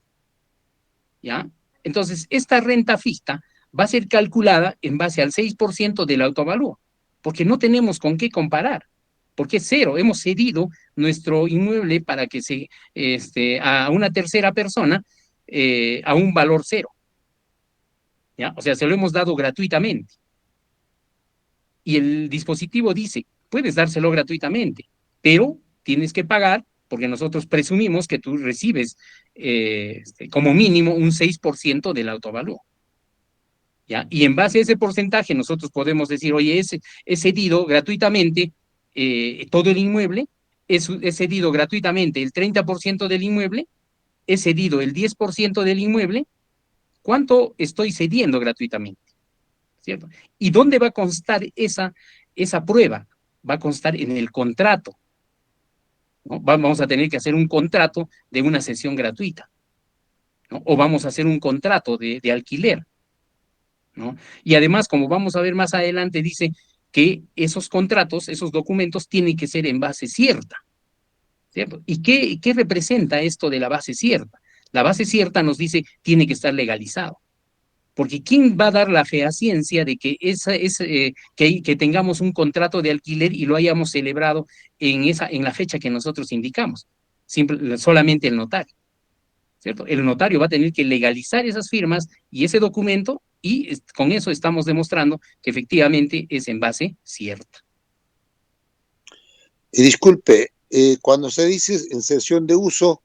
¿ya? Entonces, esta renta fija va a ser calculada en base al 6% del autoavalúo, porque no tenemos con qué comparar, porque es cero, hemos cedido nuestro inmueble para que a una tercera persona a un valor cero, ¿ya? O sea, se lo hemos dado gratuitamente. Y el dispositivo dice, puedes dárselo gratuitamente, pero tienes que pagar porque nosotros presumimos que tú recibes como mínimo un 6% del autoavalúo, ¿ya? Y en base a ese porcentaje nosotros podemos decir, oye, es cedido gratuitamente todo el inmueble, es cedido gratuitamente el 30% del inmueble, es cedido el 10% del inmueble, ¿cuánto estoy cediendo gratuitamente? ¿Cierto? ¿Y dónde va a constar esa prueba? Va a constar en el contrato, ¿no? Vamos a tener que hacer un contrato de una sesión gratuita, ¿no? O vamos a hacer un contrato de alquiler, ¿no? Y además, como vamos a ver más adelante, dice que esos contratos, esos documentos tienen que ser en base cierta, ¿cierto? ¿Y qué representa esto de la base cierta? La base cierta nos dice tiene que estar legalizado. Porque ¿quién va a dar la fehaciencia de que, que tengamos un contrato de alquiler y lo hayamos celebrado en la fecha que nosotros indicamos? Solamente el notario, ¿cierto? El notario va a tener que legalizar esas firmas y ese documento y con eso estamos demostrando que efectivamente es en base cierta. Y disculpe, cuando se dice en sesión de uso,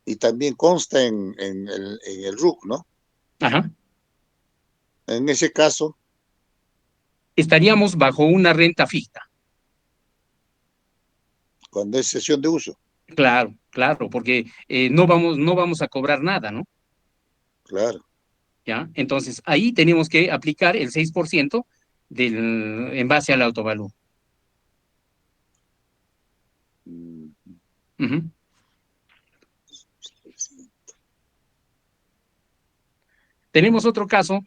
y también consta en el RUC, ¿no? Ajá. En ese caso, Estaríamos bajo una renta fija. cuando es sesión de uso, Claro, claro, porque no vamos a cobrar nada, ¿no? claro. ¿Ya? Entonces, ahí tenemos que aplicar el 6% en base al autovalúo. Mm. Ujú. Tenemos otro caso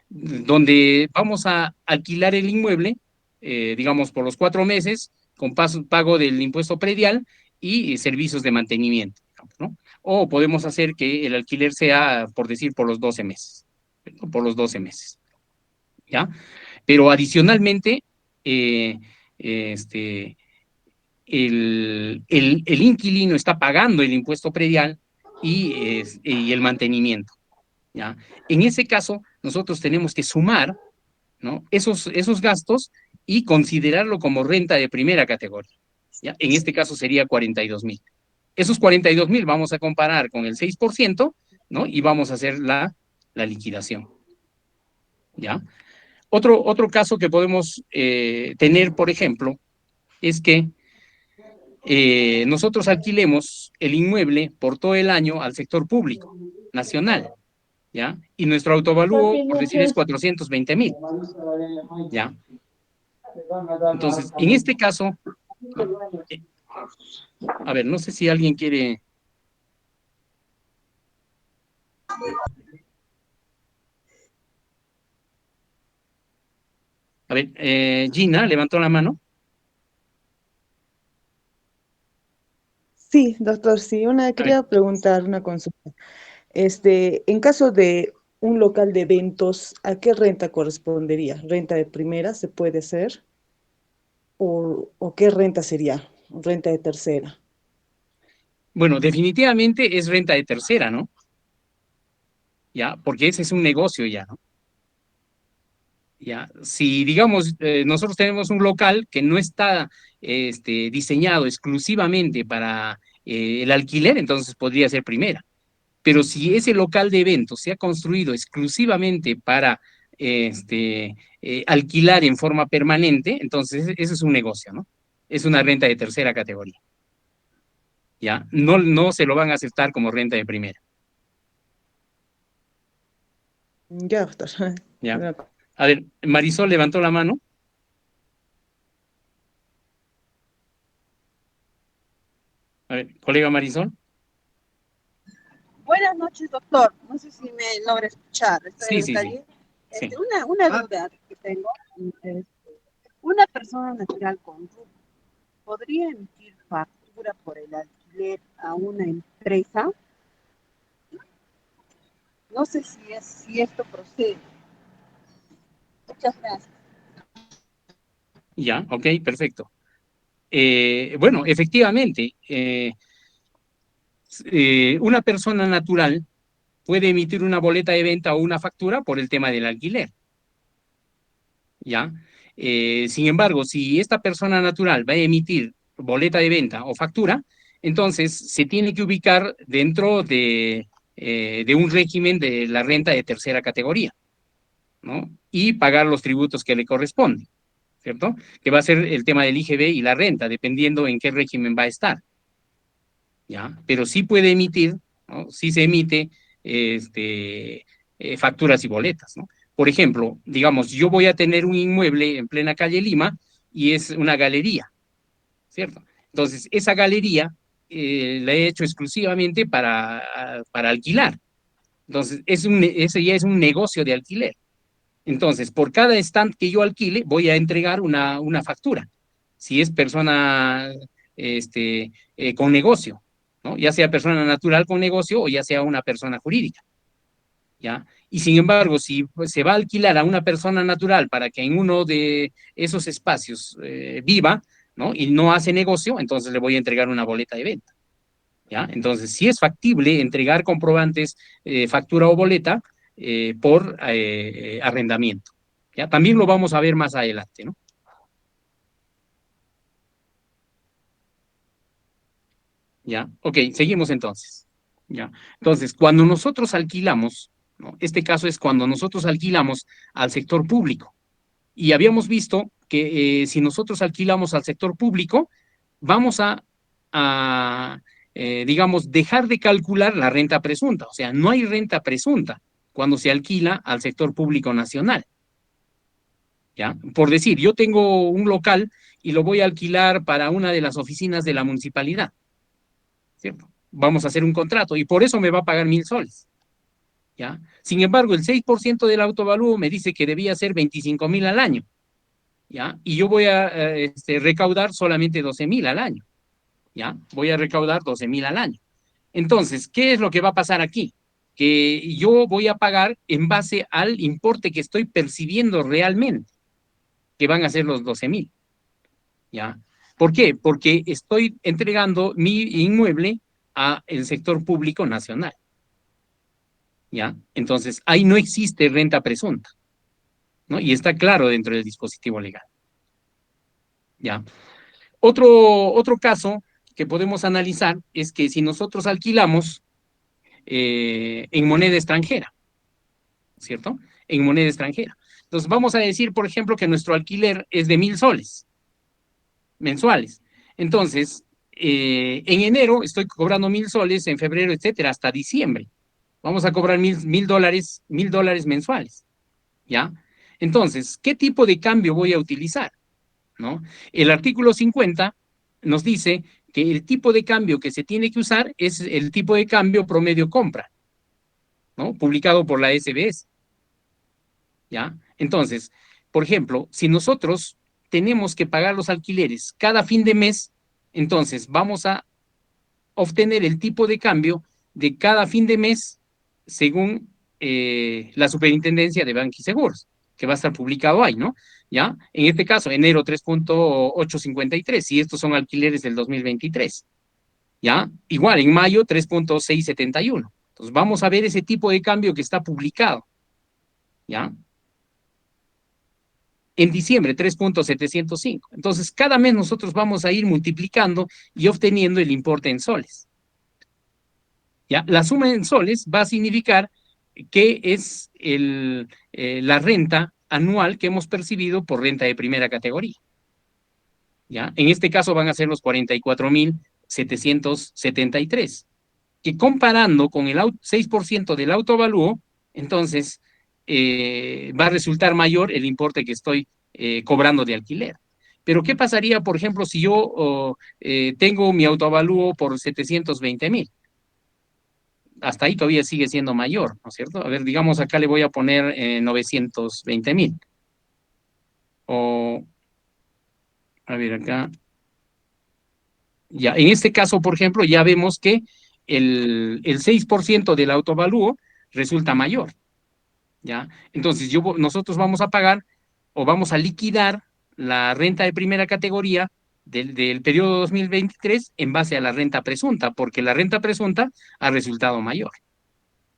donde vamos a alquilar el inmueble, digamos, por los 4 meses, con pago del impuesto predial y servicios de mantenimiento, ¿no? O podemos hacer que el alquiler sea, por decir, por los 12 meses, ¿no? Por los 12 meses, ¿ya? Pero adicionalmente, eh, este, el inquilino está pagando el impuesto predial y el mantenimiento, ¿ya? En ese caso, nosotros tenemos que sumar, ¿no? esos gastos y considerarlo como renta de primera categoría, ¿ya? En este caso sería 42,000. Esos 42,000 vamos a comparar con el 6%, ¿no? Y vamos a hacer la liquidación, ¿ya? Otro caso que podemos tener, por ejemplo, es que nosotros alquilemos el inmueble por todo el año al sector público, nacional, ¿ya? Y nuestro autovalúo, por decir, es 420.000, ¿ya? Entonces, en este caso, ¿no? A ver, no sé si alguien quiere... A ver, Gina levantó la mano. Sí, doctor, sí, A ver, quería preguntar una consulta. En caso de un local de eventos, ¿a qué renta correspondería? ¿Renta de primera se puede hacer? ¿O qué renta sería? ¿Renta de tercera? bueno, definitivamente es renta de tercera, ¿no? Ya, porque ese es un negocio ya, ¿no? Ya, si digamos, nosotros tenemos un local que no está diseñado exclusivamente para el alquiler, entonces podría ser primera. Pero si ese local de eventos se ha construido exclusivamente para alquilar en forma permanente, entonces eso es un negocio, ¿no? Es una renta de tercera categoría, ¿ya? No, no se lo van a aceptar como renta de primera, Ya, doctor. ¿ya? A ver, Marisol levantó la mano. A ver, colega Marisol. Buenas noches, doctor. No sé si me logra escuchar. Estoy en Sí, la sí, sí, calle. sí. Una duda que tengo. es, una persona natural con RUC podría emitir factura por el alquiler a una empresa. No sé si esto procede. Muchas gracias. Ya, ok, perfecto. Bueno, efectivamente, una persona natural puede emitir una boleta de venta o una factura por el tema del alquiler, ¿ya? Sin embargo, si esta persona natural va a emitir boleta de venta o factura, entonces se tiene que ubicar dentro de un régimen de la renta de tercera categoría, ¿no? Y pagar los tributos que le corresponden, ¿cierto? Que va a ser el tema del IGB y la renta, dependiendo en qué régimen va a estar. ¿Ya? Pero sí puede emitir, ¿no? Sí se emite facturas y boletas, ¿no? Por ejemplo, digamos, yo voy a tener un inmueble en plena calle Lima y es una galería, ¿cierto? Entonces, esa galería la he hecho exclusivamente para alquilar. Entonces, ese ya es un negocio de alquiler. Entonces, por cada stand que yo alquile, voy a entregar una factura. Si es persona con negocio, ¿no? Ya sea persona natural con negocio o ya sea una persona jurídica, ¿ya? Y sin embargo, si pues, se va a alquilar a una persona natural para que en uno de esos espacios viva, ¿no? Y no hace negocio, entonces le voy a entregar una boleta de venta, ¿ya? Entonces, si es factible entregar comprobantes, factura o boleta por arrendamiento, ¿ya? También lo vamos a ver más adelante, ¿no? ¿Ya? Ok, seguimos entonces, ¿ya? Entonces, cuando nosotros alquilamos, ¿no? Este caso es cuando nosotros alquilamos al sector público. Y habíamos visto que si nosotros alquilamos al sector público, vamos a digamos, dejar de calcular la renta presunta. O sea, no hay renta presunta cuando se alquila al sector público nacional. ¿Ya? Por decir, yo tengo un local y lo voy a alquilar para una de las oficinas de la municipalidad, ¿cierto? Vamos a hacer un contrato y por eso me va a pagar 1.000 soles. ¿Ya? Sin embargo, el 6% del autovalúo me dice que debía ser 25.000 al año. ¿Ya? Y yo voy a recaudar solamente 12.000 al año. ¿Ya? Voy a recaudar 12.000 al año. Entonces, ¿qué es lo que va a pasar aquí? Que yo voy a pagar en base al importe que estoy percibiendo realmente, que van a ser los 12.000. ¿Ya? ¿Por qué? Porque estoy entregando mi inmueble a el sector público nacional. ¿Ya? Entonces, ahí no existe renta presunta, ¿no? Y está claro dentro del dispositivo legal. ¿Ya? Otro caso que podemos analizar es que si nosotros alquilamos en moneda extranjera, ¿cierto? En moneda extranjera. Entonces vamos a decir, por ejemplo, que nuestro alquiler es de 1.000 soles mensuales. Entonces, en enero estoy cobrando 1.000 soles, en febrero, etcétera, hasta diciembre. Vamos a cobrar $1.000 mensuales, ¿ya? Entonces, ¿qué tipo de cambio voy a utilizar? ¿No? El artículo 50 nos dice que el tipo de cambio que se tiene que usar es el tipo de cambio promedio compra, ¿no? Publicado por la SBS, ¿ya? Entonces, por ejemplo, si nosotros tenemos que pagar los alquileres cada fin de mes, entonces vamos a obtener el tipo de cambio de cada fin de mes según la Superintendencia de Banca y Seguros, que va a estar publicado ahí, ¿no? ¿Ya? En este caso, enero 3.853, y estos son alquileres del 2023. ¿Ya? Igual, en mayo 3.671. Entonces, vamos a ver ese tipo de cambio que está publicado. ¿Ya? En diciembre 3.705. Entonces, cada mes nosotros vamos a ir multiplicando y obteniendo el importe en soles. ¿Ya? La suma en soles va a significar que es la renta anual que hemos percibido por renta de primera categoría. ¿Ya? En este caso van a ser los 44.773, que comparando con el 6% del autoavalúo, entonces va a resultar mayor el importe que estoy cobrando de alquiler. Pero ¿qué pasaría, por ejemplo, si yo tengo mi autoavalúo por 720.000? Hasta ahí todavía sigue siendo mayor, ¿no es cierto? A ver, digamos, acá le voy a poner 920.000. O, a ver, acá. Ya, en este caso, por ejemplo, ya vemos que el 6% del autoavalúo resulta mayor, ¿ya? Entonces, nosotros vamos a pagar o vamos a liquidar la renta de primera categoría del periodo 2023 en base a la renta presunta, porque la renta presunta ha resultado mayor.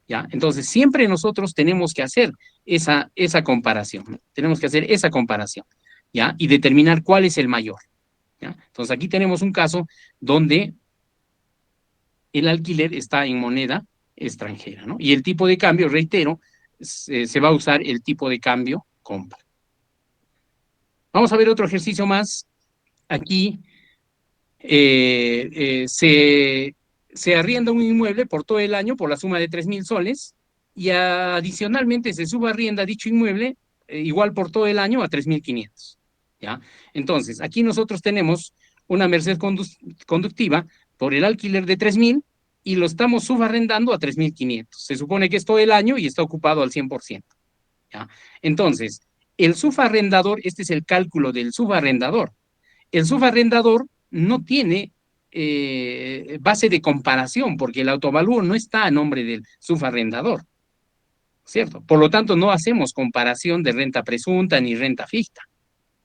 ¿Ya? Entonces, siempre nosotros tenemos que hacer esa comparación, ¿no? Tenemos que hacer esa comparación, ¿ya? Y determinar cuál es el mayor, ¿ya? Entonces, aquí tenemos un caso donde el alquiler está en moneda extranjera, ¿no? Y el tipo de cambio, reitero, se va a usar el tipo de cambio compra. Vamos a ver otro ejercicio más. Aquí se arrienda un inmueble por todo el año por la suma de 3.000 soles y adicionalmente se subarrienda dicho inmueble igual por todo el año a 3.500. ¿Ya? Entonces, aquí nosotros tenemos una merced conductiva por el alquiler de 3.000 y lo estamos subarrendando a 3.500. Se supone que es todo el año y está ocupado al 100%. ¿Ya? Entonces, el subarrendador, este es el cálculo del subarrendador. El subarrendador no tiene base de comparación porque el autoavalúo no está a nombre del subarrendador, ¿cierto? Por lo tanto, no hacemos comparación de renta presunta ni renta fija,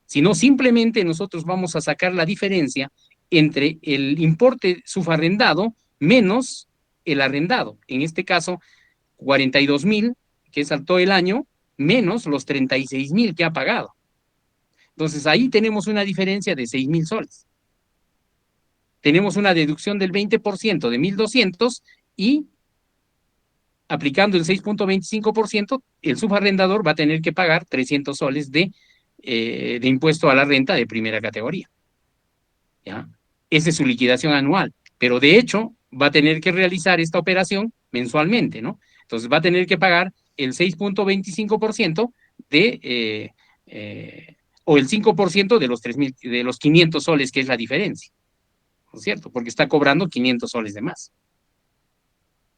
sino simplemente nosotros vamos a sacar la diferencia entre el importe subarrendado menos el arrendado. En este caso, 42.000, que es todo el año, menos los 36.000 que ha pagado. Entonces, ahí tenemos una diferencia de 6.000 soles. Tenemos una deducción del 20% de 1.200 y aplicando el 6.25%, el subarrendador va a tener que pagar 300 soles de impuesto a la renta de primera categoría. ¿Ya? Esa es su liquidación anual, pero de hecho va a tener que realizar esta operación mensualmente, ¿no? Entonces va a tener que pagar el 6.25% o el 5% de los 500 soles, que es la diferencia, ¿no es cierto? Porque está cobrando 500 soles de más.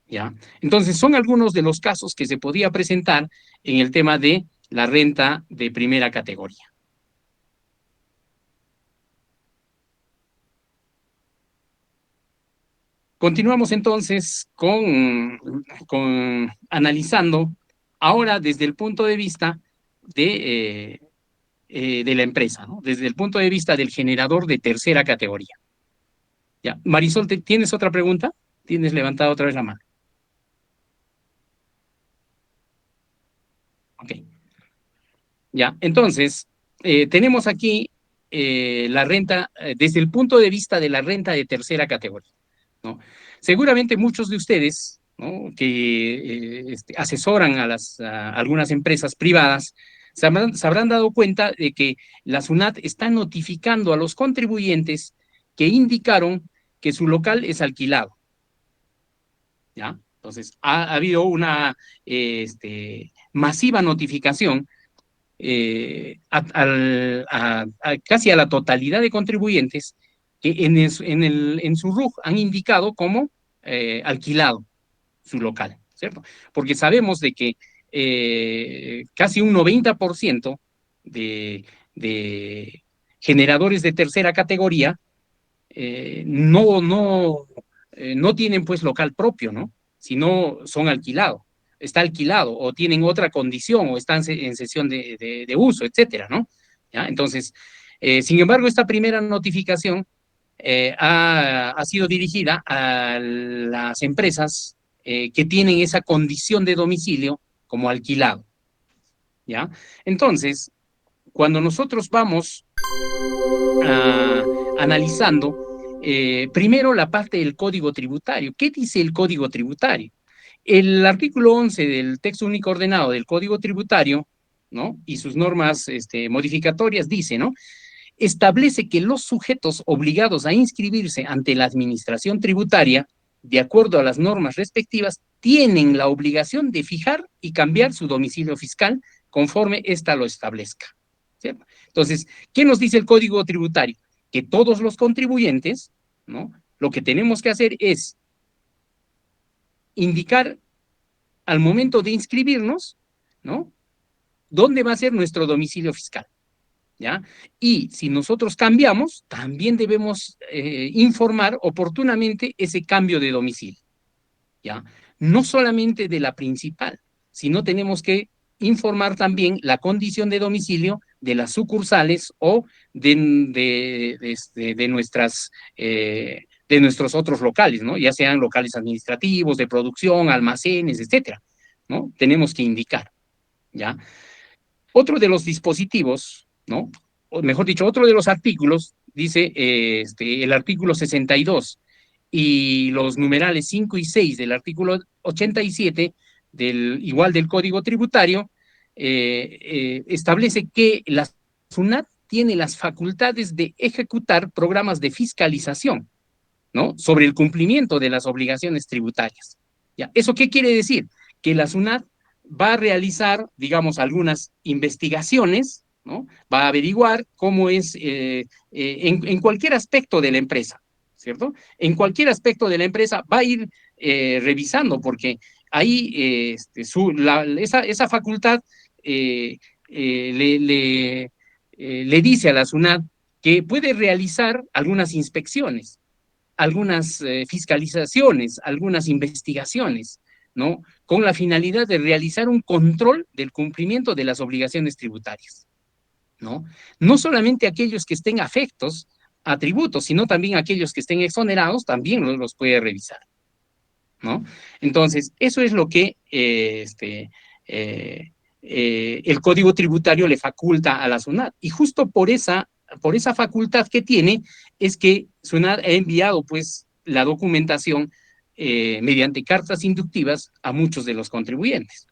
¿Ya? Entonces, son algunos de los casos que se podía presentar en el tema de la renta de primera categoría. Continuamos entonces con analizando ahora desde el punto de vista de la empresa, ¿no? Desde el punto de vista del generador de tercera categoría. ¿Ya? Marisol, ¿tienes otra pregunta? Tienes levantada otra vez la mano. Ok. Ya, entonces, tenemos aquí la renta, desde el punto de vista de la renta de tercera categoría, ¿no? Seguramente muchos de ustedes, ¿no?, que asesoran a algunas empresas privadas, se habrán dado cuenta de que la SUNAT está notificando a los contribuyentes que indicaron que su local es alquilado. ¿Ya? Entonces, ha habido una masiva notificación casi a la totalidad de contribuyentes que en su RUC han indicado como alquilado su local, ¿cierto? Porque sabemos de que casi un 90% de generadores de tercera categoría no tienen pues local propio, ¿no? Sino son alquilados, está alquilado o tienen otra condición o están en sesión de uso, etcétera, ¿no? ¿Ya? Entonces, sin embargo, esta primera notificación ha sido dirigida a las empresas que tienen esa condición de domicilio como alquilado, ¿ya? Entonces, cuando nosotros vamos analizando primero la parte del Código Tributario. ¿Qué dice el Código Tributario? El artículo 11 del texto único ordenado del Código Tributario, ¿no? Y sus normas modificatorias dice, ¿no? Establece que los sujetos obligados a inscribirse ante la administración tributaria, de acuerdo a las normas respectivas, tienen la obligación de fijar y cambiar su domicilio fiscal conforme ésta lo establezca. ¿Cierto? Entonces, ¿qué nos dice el Código Tributario? Que todos los contribuyentes, ¿no? Lo que tenemos que hacer es indicar al momento de inscribirnos, ¿no? ¿Dónde va a ser nuestro domicilio fiscal? ¿Ya? Y si nosotros cambiamos, también debemos informar oportunamente ese cambio de domicilio, ¿ya? No solamente de la principal, sino tenemos que informar también la condición de domicilio de las sucursales o de nuestros otros locales, ¿no? Ya sean locales administrativos, de producción, almacenes, etcétera, ¿no? Tenemos que indicar, ¿ya? Otro de los dispositivos, ¿no? O mejor dicho, otro de los artículos, dice el artículo 62 y los numerales 5 y 6 del artículo 87, igual del Código Tributario, establece que la SUNAT tiene las facultades de ejecutar programas de fiscalización, ¿no? Sobre el cumplimiento de las obligaciones tributarias. ¿Ya? ¿Eso qué quiere decir? Que la SUNAT va a realizar, digamos, algunas investigaciones, ¿no? Va a averiguar cómo es en cualquier aspecto de la empresa, ¿cierto? En cualquier aspecto de la empresa va a ir revisando, porque ahí esa facultad le dice a la SUNAT que puede realizar algunas inspecciones, algunas fiscalizaciones, algunas investigaciones, ¿no? Con la finalidad de realizar un control del cumplimiento de las obligaciones tributarias, ¿no? No solamente aquellos que estén afectos a tributos, sino también aquellos que estén exonerados, también los puede revisar, ¿no? Entonces, eso es lo que el Código Tributario le faculta a la SUNAT. Y justo por esa facultad que tiene, es que SUNAT ha enviado, pues, la documentación mediante cartas inductivas a muchos de los contribuyentes,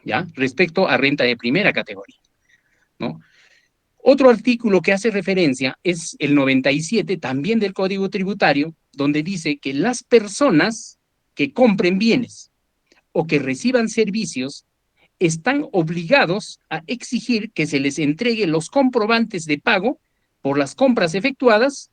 ¿ya? Respecto a renta de primera categoría, ¿no? Otro artículo que hace referencia es el 97, también del Código Tributario, donde dice que las personas que compren bienes o que reciban servicios están obligados a exigir que se les entregue los comprobantes de pago por las compras efectuadas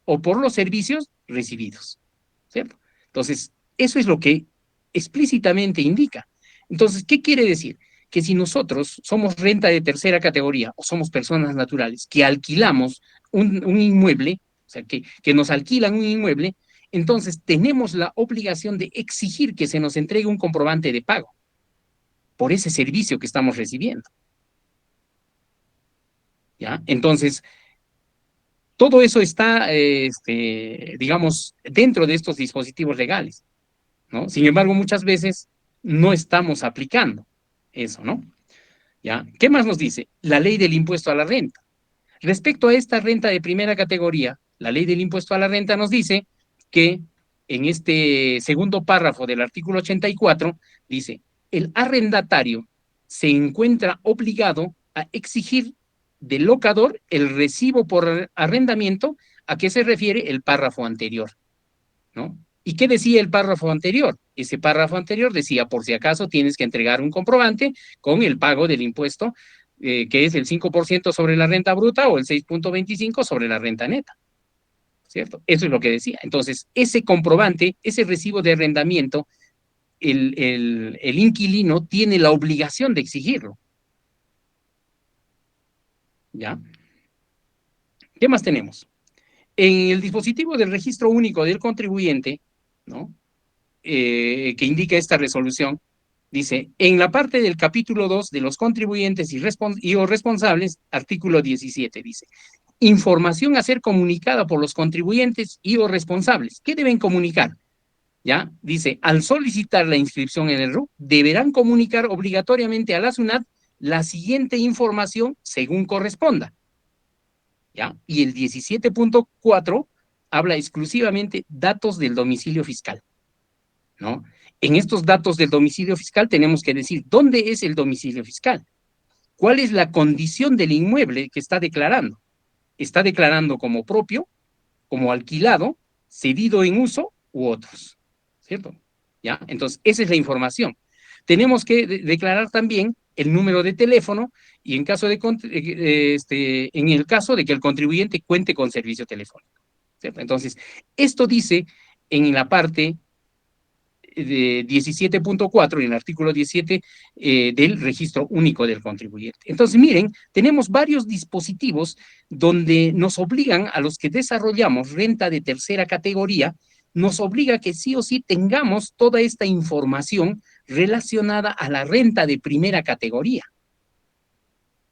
o por los servicios recibidos, ¿cierto? Entonces, eso es lo que explícitamente indica. Entonces, ¿qué quiere decir? Que si nosotros somos renta de tercera categoría o somos personas naturales que alquilamos un inmueble, o sea, que nos alquilan un inmueble, entonces tenemos la obligación de exigir que se nos entregue un comprobante de pago por ese servicio que estamos recibiendo, ¿ya? Entonces, todo eso está, digamos, dentro de estos dispositivos legales, ¿no? Sin embargo, muchas veces no estamos aplicando eso, ¿no? ¿Ya? ¿Qué más nos dice? La ley del impuesto a la renta. Respecto a esta renta de primera categoría, la ley del impuesto a la renta nos dice que en este segundo párrafo del artículo 84 dice, el arrendatario se encuentra obligado a exigir del locador el recibo por arrendamiento, a qué se refiere el párrafo anterior, ¿no? ¿Y qué decía el párrafo anterior? Ese párrafo anterior decía, por si acaso tienes que entregar un comprobante con el pago del impuesto, que es el 5% sobre la renta bruta o el 6.25 sobre la renta neta, ¿cierto? Eso es lo que decía. Entonces, ese comprobante, ese recibo de arrendamiento, el inquilino tiene la obligación de exigirlo, ¿ya? ¿Qué más tenemos? En el dispositivo del registro único del contribuyente, ¿no? Que indica esta resolución, dice, en la parte del capítulo 2 de los contribuyentes y o responsables, artículo 17, dice, información a ser comunicada por los contribuyentes y o responsables. ¿Qué deben comunicar? ¿Ya? Dice, al solicitar la inscripción en el RUC, deberán comunicar obligatoriamente a la SUNAT la siguiente información según corresponda. ¿Ya? Y el 17.4 habla exclusivamente datos del domicilio fiscal, ¿no? En estos datos del domicilio fiscal tenemos que decir dónde es el domicilio fiscal, cuál es la condición del inmueble que está declarando. Está declarando como propio, como alquilado, cedido en uso u otros, ¿cierto? ¿Ya? Entonces, esa es la información. Tenemos que declarar también el número de teléfono y en caso de en el caso de que el contribuyente cuente con servicio telefónico, ¿cierto? Entonces, esto dice en la parte de 17.4, en el artículo 17 del registro único del contribuyente. Entonces, miren, tenemos varios dispositivos donde nos obligan a los que desarrollamos renta de tercera categoría, nos obliga que sí o sí tengamos toda esta información relacionada a la renta de primera categoría,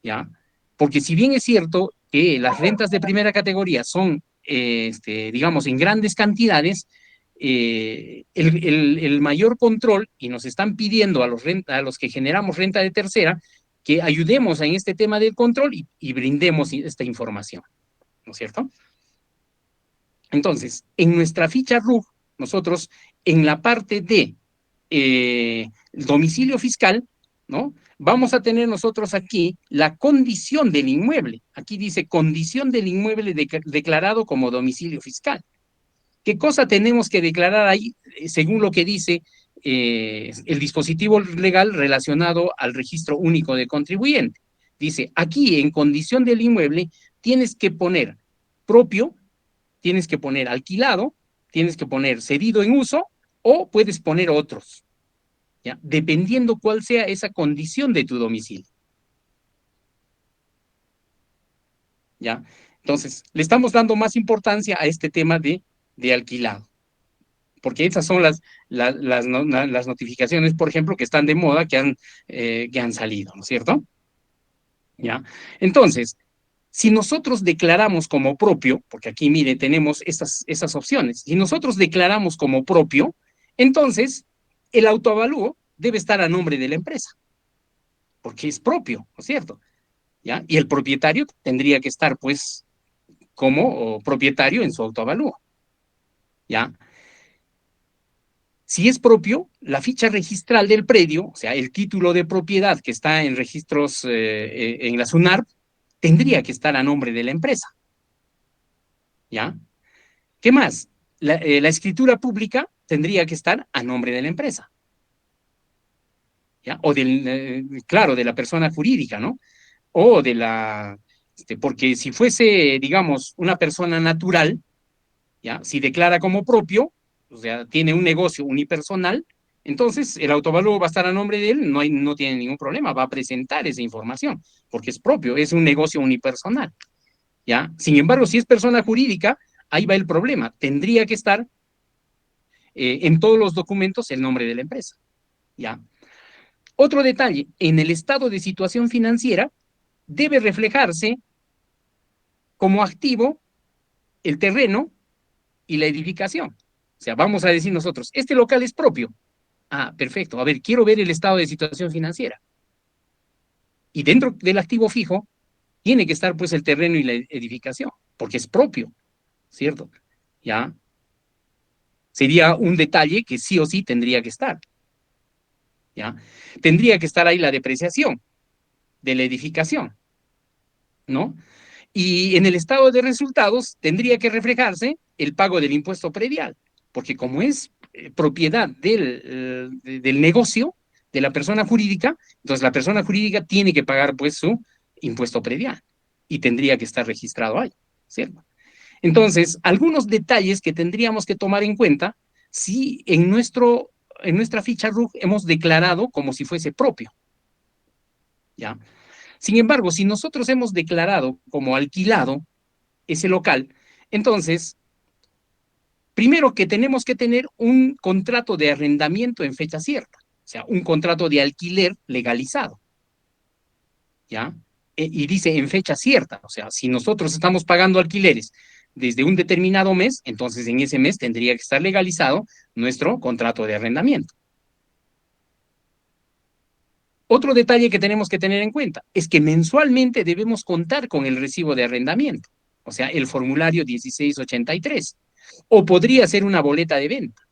¿ya? Porque si bien es cierto que las rentas de primera categoría son, digamos, en grandes cantidades, el mayor control, y nos están pidiendo a los que generamos renta de tercera, que ayudemos en este tema del control y brindemos esta información, ¿no es cierto? Entonces, en nuestra ficha RUG, nosotros en la parte de domicilio fiscal, ¿no? Vamos a tener nosotros aquí la condición del inmueble. Aquí dice condición del inmueble declarado como domicilio fiscal. ¿Qué cosa tenemos que declarar ahí según lo que dice el dispositivo legal relacionado al registro único de contribuyente? Dice, aquí en condición del inmueble tienes que poner propio, tienes que poner alquilado, tienes que poner cedido en uso o puedes poner otros, ¿ya? Dependiendo cuál sea esa condición de tu domicilio, ¿ya? Entonces, le estamos dando más importancia a este tema de alquilado, porque esas son las notificaciones, por ejemplo, que están de moda, que han salido, ¿no es cierto? ¿Ya? Entonces, si nosotros declaramos como propio, porque aquí, mire, tenemos esas opciones, si nosotros declaramos como propio, entonces el autoavalúo debe estar a nombre de la empresa, porque es propio, ¿no es cierto? ¿Ya? Y el propietario tendría que estar, pues, como propietario en su autoavalúo, ¿ya? Si es propio, la ficha registral del predio, o sea, el título de propiedad que está en registros en la SUNARP, tendría que estar a nombre de la empresa, ¿ya? ¿Qué más? La escritura pública tendría que estar a nombre de la empresa, ¿ya? O claro, de la persona jurídica, ¿no? O porque si fuese, digamos, una persona natural, ¿ya? Si declara como propio, o sea, tiene un negocio unipersonal, entonces el autovalúo va a estar a nombre de él, no tiene ningún problema, va a presentar esa información, porque es propio, es un negocio unipersonal, ¿ya? Sin embargo, si es persona jurídica, ahí va el problema, tendría que estar en todos los documentos el nombre de la empresa, ¿ya? Otro detalle, en el estado de situación financiera debe reflejarse como activo el terreno y la edificación. O sea, vamos a decir nosotros, este local es propio. Ah, perfecto. A ver, quiero ver el estado de situación financiera. Y dentro del activo fijo tiene que estar pues el terreno y la edificación, porque es propio, ¿cierto? ¿Ya? Sería un detalle que sí o sí tendría que estar, ¿ya? Tendría que estar ahí la depreciación, de la edificación, ¿no? Y en el estado de resultados tendría que reflejarse el pago del impuesto predial, porque como es propiedad del negocio, de la persona jurídica, entonces la persona jurídica tiene que pagar pues su impuesto predial y tendría que estar registrado ahí, ¿cierto? Entonces, algunos detalles que tendríamos que tomar en cuenta si en nuestra ficha RUC hemos declarado como si fuese propio, ¿ya? Sin embargo, si nosotros hemos declarado como alquilado ese local, entonces, primero que tenemos que tener un contrato de arrendamiento en fecha cierta, o sea, un contrato de alquiler legalizado, ¿ya? Y dice en fecha cierta, o sea, si nosotros estamos pagando alquileres desde un determinado mes, entonces en ese mes tendría que estar legalizado nuestro contrato de arrendamiento. Otro detalle que tenemos que tener en cuenta es que mensualmente debemos contar con el recibo de arrendamiento, o sea, el formulario 1683, o podría ser una boleta de venta,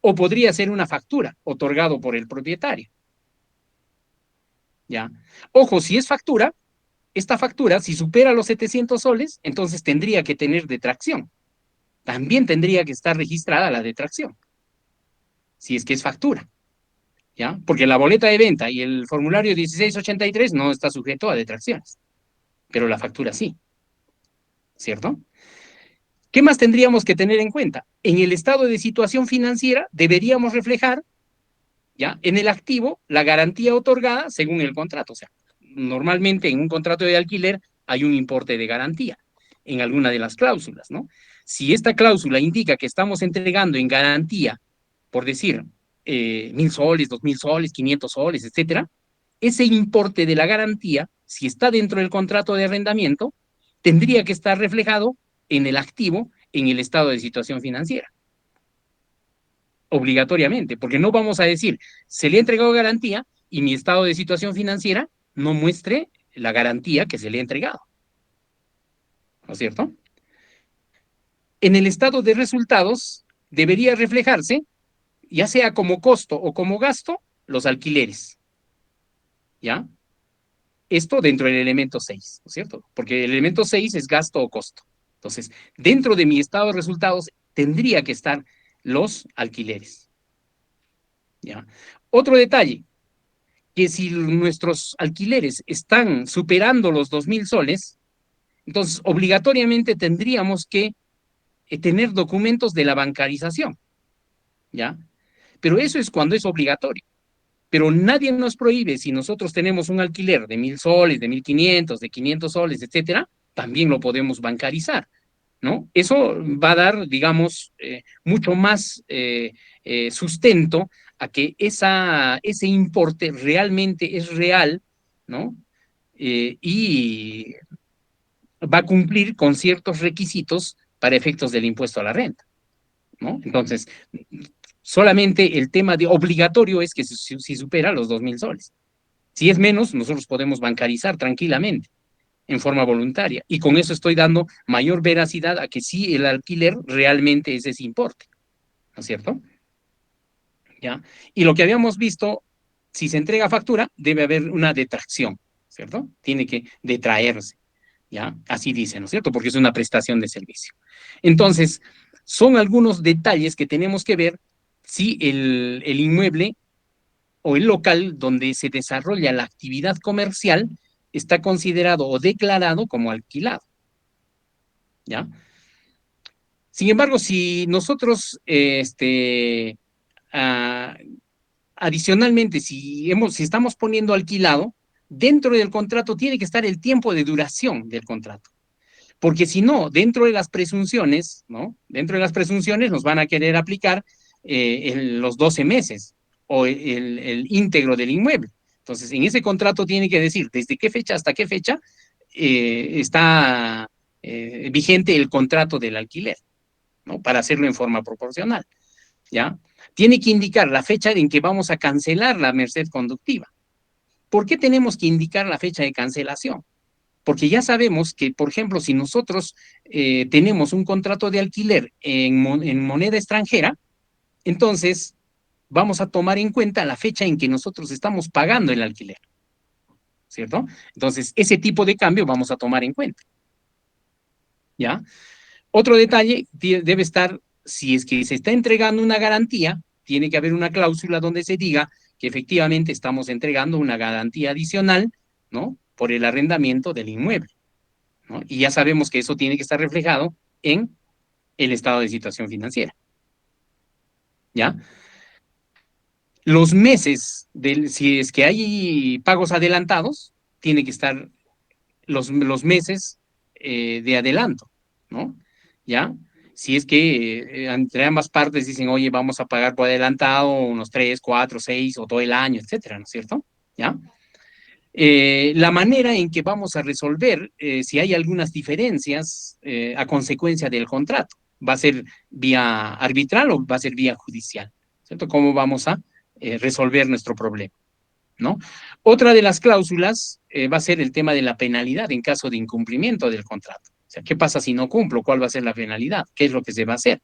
o podría ser una factura otorgado por el propietario. ¿Ya? Ojo, si es factura, esta factura, si supera los 700 soles, entonces tendría que tener detracción. También tendría que estar registrada la detracción, si es que es factura. ¿Ya? Porque la boleta de venta y el formulario 1683 no está sujeto a detracciones, pero la factura sí, ¿cierto? ¿Qué más tendríamos que tener en cuenta? En el estado de situación financiera deberíamos reflejar, ¿ya? En el activo la garantía otorgada según el contrato. O sea, normalmente en un contrato de alquiler hay un importe de garantía en alguna de las cláusulas, ¿no? Si esta cláusula indica que estamos entregando en garantía, por decir, 1.000 soles, 2.000 soles, 500 soles, etcétera, ese importe de la garantía, si está dentro del contrato de arrendamiento, tendría que estar reflejado en el activo, en el estado de situación financiera. Obligatoriamente, porque no vamos a decir, se le ha entregado garantía y mi estado de situación financiera no muestre la garantía que se le ha entregado. ¿No es cierto? En el estado de resultados debería reflejarse, ya sea como costo o como gasto, los alquileres. ¿Ya? Esto dentro del elemento 6, ¿no es cierto? Porque el elemento 6 es gasto o costo. Entonces, dentro de mi estado de resultados tendría que estar los alquileres. ¿Ya? Otro detalle, que si nuestros alquileres están superando los 2.000 soles, entonces obligatoriamente tendríamos que tener documentos de la bancarización, ¿ya? Pero eso es cuando es obligatorio. Pero nadie nos prohíbe, si nosotros tenemos un alquiler de 1.000 soles, de 1.500, de 500 soles, etcétera, también lo podemos bancarizar, ¿no? Eso va a dar, digamos, mucho más sustento a que ese importe realmente es real, ¿no? Y va a cumplir con ciertos requisitos para efectos del impuesto a la renta, ¿no? Entonces, solamente el tema de obligatorio es que si supera los 2.000 soles. Si es menos, nosotros podemos bancarizar tranquilamente, en forma voluntaria, y con eso estoy dando mayor veracidad a que sí el alquiler realmente es ese importe, ¿no es cierto? ¿Ya? Y lo que habíamos visto, si se entrega factura, debe haber una detracción, ¿cierto? Tiene que detraerse, ¿ya? Así dice, ¿no es cierto? Porque es una prestación de servicio. Entonces, son algunos detalles que tenemos que ver si el inmueble o el local donde se desarrolla la actividad comercial está considerado o declarado como alquilado, ¿ya? Sin embargo, si nosotros, ah, adicionalmente, si estamos poniendo alquilado, dentro del contrato tiene que estar el tiempo de duración del contrato. Porque si no, dentro de las presunciones, ¿no? Dentro de las presunciones nos van a querer aplicar los 12 meses o el íntegro del inmueble. Entonces, en ese contrato tiene que decir desde qué fecha hasta qué fecha está vigente el contrato del alquiler, ¿no? Para hacerlo en forma proporcional, ¿ya? Tiene que indicar la fecha en que vamos a cancelar la merced conductiva. ¿Por qué tenemos que indicar la fecha de cancelación? Porque ya sabemos que, por ejemplo, si nosotros tenemos un contrato de alquiler en moneda extranjera, entonces vamos a tomar en cuenta la fecha en que nosotros estamos pagando el alquiler. ¿cierto? Entonces, ese tipo de cambio vamos a tomar en cuenta, ¿ya? Otro detalle debe estar, si es que se está entregando una garantía, tiene que haber una cláusula donde se diga que efectivamente estamos entregando una garantía adicional, ¿no? Por el arrendamiento del inmueble, ¿no? Y ya sabemos que eso tiene que estar reflejado en el estado de situación financiera, ¿ya? Los meses, si es que hay pagos adelantados, tiene que estar los meses de adelanto, ¿no? ¿Ya? Si es que entre ambas partes dicen, oye, vamos a pagar por adelantado unos 3, 4, 6 o todo el año, etcétera, ¿no es cierto? ¿Ya? La manera en que vamos a resolver si hay algunas diferencias a consecuencia del contrato, ¿va a ser vía arbitral o va a ser vía judicial? ¿Cierto? ¿Cómo vamos a resolver nuestro problema? ¿No? Otra de las cláusulas va a ser el tema de la penalidad en caso de incumplimiento del contrato. O sea, ¿qué pasa si no cumplo? ¿Cuál va a ser la penalidad? ¿Qué es lo que se va a hacer?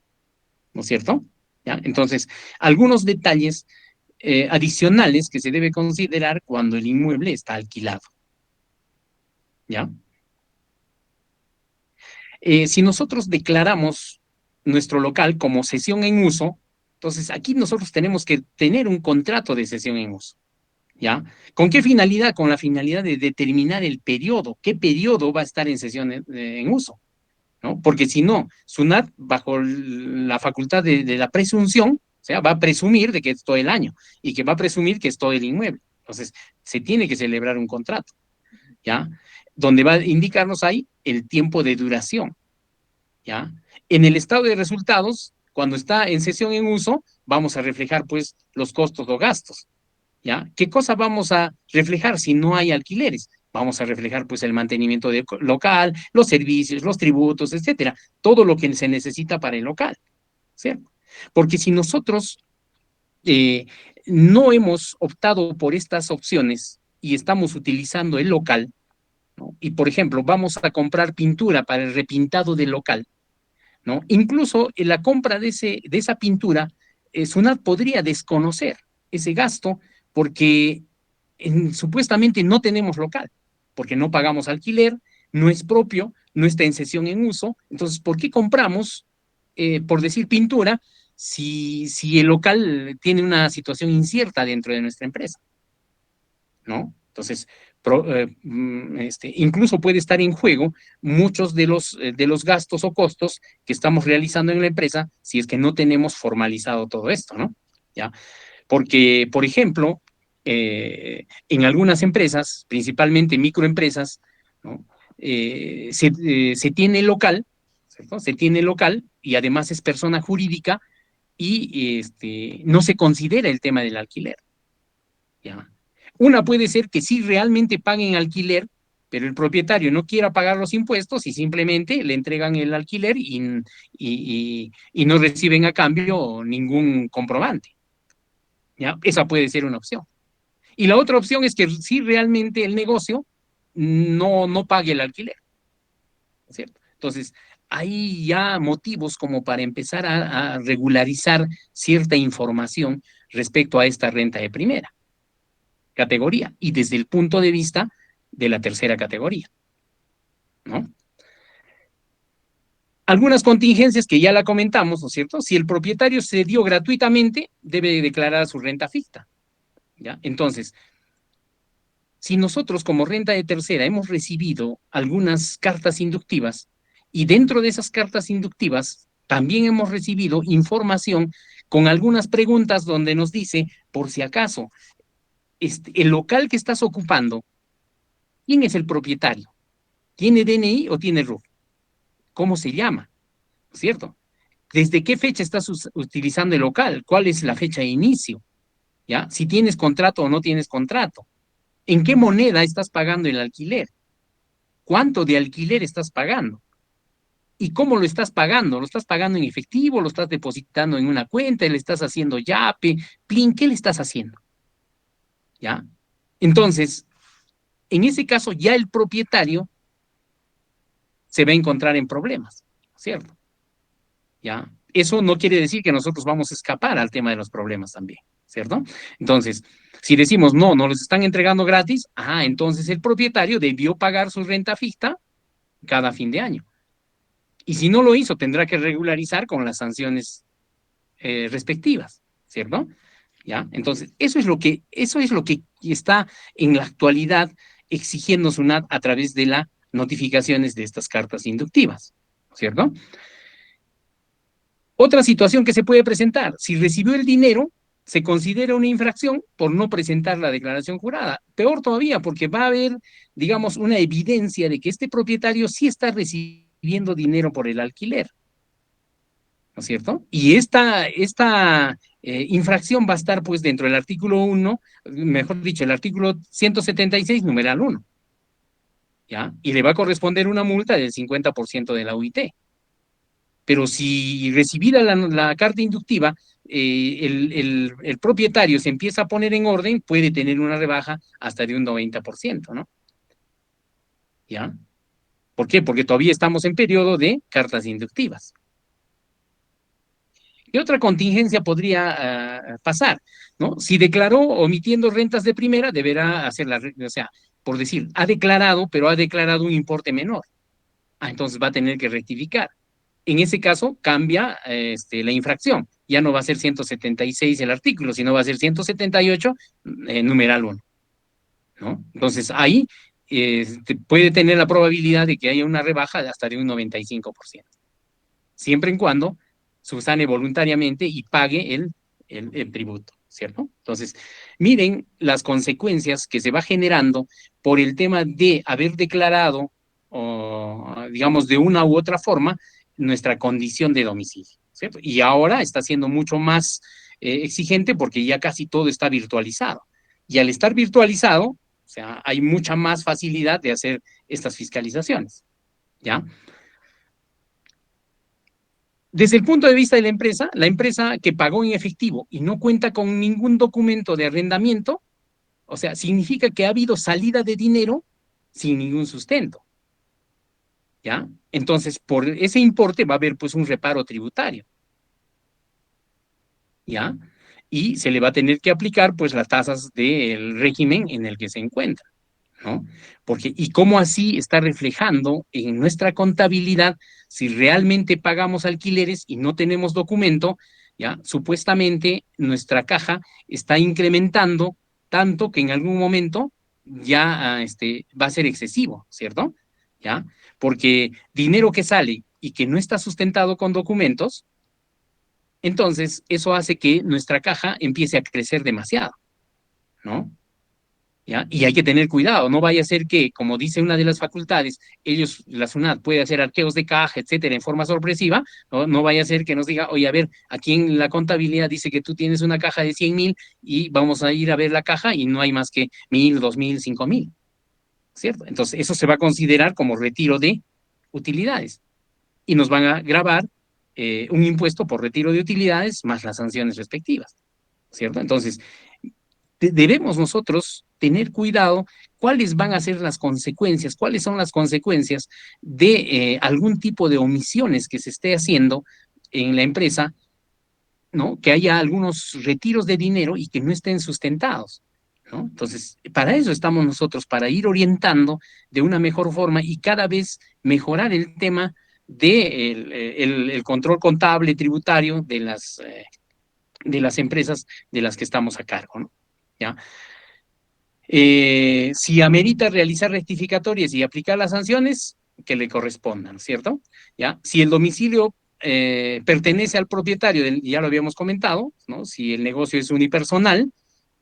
¿No es cierto? ¿Ya? Entonces, algunos detalles adicionales que se debe considerar cuando el inmueble está alquilado. ¿Ya? Si nosotros declaramos nuestro local como cesión en uso, entonces aquí nosotros tenemos que tener un contrato de cesión en uso. ¿Ya? ¿Con qué finalidad? Con la finalidad de determinar el periodo, qué periodo va a estar en sesión en uso, ¿no? Porque si no, SUNAT, bajo la facultad de la presunción, o sea, va a presumir de que es todo el año y que va a presumir que es todo el inmueble. Entonces, se tiene que celebrar un contrato, ¿ya? Donde va a indicarnos ahí el tiempo de duración, ¿ya? En el estado de resultados, cuando está en sesión en uso, vamos a reflejar, pues, los costos o gastos. ¿Ya? ¿Qué cosa vamos a reflejar si no hay alquileres? Vamos a reflejar pues el mantenimiento local, los servicios, los tributos, etcétera, todo lo que se necesita para el local, ¿cierto? Porque si nosotros eh, no hemos optado por estas opciones y estamos utilizando el local, ¿no? Y por ejemplo, vamos a comprar pintura para el repintado del local, ¿no? Incluso en la compra de esa pintura, SUNAT podría desconocer ese gasto porque supuestamente no tenemos local, porque no pagamos alquiler, no es propio, no está en sesión en uso. Entonces, ¿por qué compramos, por decir pintura, si el local tiene una situación incierta dentro de nuestra empresa? ¿No? Entonces, incluso puede estar en juego muchos de los gastos o costos que estamos realizando en la empresa si es que no tenemos formalizado todo esto, ¿no? ¿Ya? Porque, por ejemplo, en algunas empresas, principalmente microempresas, ¿no? Se tiene local, ¿cierto? Se tiene local y además es persona jurídica y no se considera el tema del alquiler, ¿ya? Una puede ser que sí realmente paguen alquiler, pero el propietario no quiera pagar los impuestos y simplemente le entregan el alquiler y no reciben a cambio ningún comprobante, ¿ya? Esa puede ser una opción. Y la otra opción es que sí realmente el negocio no pague el alquiler, ¿cierto? Entonces, hay ya motivos como para empezar a regularizar cierta información respecto a esta renta de primera categoría y desde el punto de vista de la tercera categoría, ¿no? Algunas contingencias que ya la comentamos, ¿no es cierto? Si el propietario cedió gratuitamente, debe declarar su renta ficta, ¿ya? Entonces, si nosotros como renta de tercera hemos recibido algunas cartas inductivas y dentro de esas cartas inductivas también hemos recibido información con algunas preguntas donde nos dice, por si acaso, el local que estás ocupando, ¿quién es el propietario? ¿Tiene DNI o tiene RUF? ¿Cómo se llama? ¿No es cierto? ¿Desde qué fecha estás utilizando el local? ¿Cuál es la fecha de inicio? ¿Ya? Si tienes contrato o no tienes contrato. ¿En qué moneda estás pagando el alquiler? ¿Cuánto de alquiler estás pagando? ¿Y cómo lo estás pagando? ¿Lo estás pagando en efectivo? ¿Lo estás depositando en una cuenta? ¿Le estás haciendo Yape? ¿Plin? ¿Qué le estás haciendo? ¿Ya? Entonces, en ese caso, ya el propietario se va a encontrar en problemas, ¿cierto? ¿Ya? Eso no quiere decir que nosotros vamos a escapar al tema de los problemas también, ¿cierto? Entonces, si decimos no, no los están entregando gratis, entonces el propietario debió pagar su renta fija cada fin de año. Y si no lo hizo, tendrá que regularizar con las sanciones respectivas, ¿cierto? ¿Ya? Entonces, eso es lo que está en la actualidad exigiendo SUNAT a través de las notificaciones de estas cartas inductivas, ¿cierto? Otra situación que se puede presentar, si recibió el dinero, se considera una infracción por no presentar la declaración jurada. Peor todavía, porque va a haber, digamos, una evidencia de que este propietario sí está recibiendo dinero por el alquiler, ¿no es cierto? Y esta infracción va a estar pues dentro del artículo 1, mejor dicho, el artículo 176, numeral 1, ¿ya? Y le va a corresponder una multa del 50% de la UIT. Pero si recibida la carta inductiva, el propietario se empieza a poner en orden, puede tener una rebaja hasta de un 90%, ¿no? ¿Ya? ¿Por qué? Porque todavía estamos en periodo de cartas inductivas. ¿Qué otra contingencia podría pasar? ¿No? Si declaró omitiendo rentas de primera, deberá hacer o sea, por decir, ha declarado, pero ha declarado un importe menor. Entonces va a tener que rectificar. En ese caso cambia la infracción. Ya no va a ser 176 el artículo, sino va a ser 178, numeral 1, ¿no? Entonces ahí puede tener la probabilidad de que haya una rebaja de hasta de un 95%, siempre en cuando subsane voluntariamente y pague el tributo, ¿cierto? Entonces, miren las consecuencias que se va generando por el tema de haber declarado, digamos, de una u otra forma, nuestra condición de domicilio, ¿cierto? Y ahora está siendo mucho más exigente porque ya casi todo está virtualizado. Y al estar virtualizado, o sea, hay mucha más facilidad de hacer estas fiscalizaciones, ¿ya? Desde el punto de vista de la empresa que pagó en efectivo y no cuenta con ningún documento de arrendamiento, o sea, significa que ha habido salida de dinero sin ningún sustento, ¿ya? Entonces, por ese importe va a haber pues un reparo tributario, ¿ya? Y se le va a tener que aplicar pues las tasas del régimen en el que se encuentra, ¿no? Porque, ¿y cómo así está reflejando en nuestra contabilidad si realmente pagamos alquileres y no tenemos documento? ¿Ya? Supuestamente nuestra caja está incrementando tanto que en algún momento ya va a ser excesivo, ¿cierto? ¿Ya? Porque dinero que sale y que no está sustentado con documentos, entonces eso hace que nuestra caja empiece a crecer demasiado, ¿no? ¿Ya? Y hay que tener cuidado, no vaya a ser que, como dice una de las facultades, la SUNAT puede hacer arqueos de caja, etcétera, en forma sorpresiva, ¿no? No vaya a ser que nos diga, oye, a ver, aquí en la contabilidad dice que tú tienes una caja de 100,000 y vamos a ir a ver la caja y no hay más que 1,000, 2,000, 5,000, ¿cierto? Entonces, eso se va a considerar como retiro de utilidades y nos van a gravar un impuesto por retiro de utilidades más las sanciones respectivas, ¿cierto? Entonces, debemos nosotros tener cuidado cuáles van a ser las consecuencias, cuáles son las consecuencias de algún tipo de omisiones que se esté haciendo en la empresa, ¿no? Que haya algunos retiros de dinero y que no estén sustentados, ¿no? Entonces, para eso estamos nosotros, para ir orientando de una mejor forma y cada vez mejorar el tema del control contable tributario de las empresas de las que estamos a cargo, ¿no? ¿Ya? Si amerita realizar rectificatorias y aplicar las sanciones que le correspondan, ¿cierto? ¿Ya? Si el domicilio pertenece al propietario, ya lo habíamos comentado, ¿no? Si el negocio es unipersonal,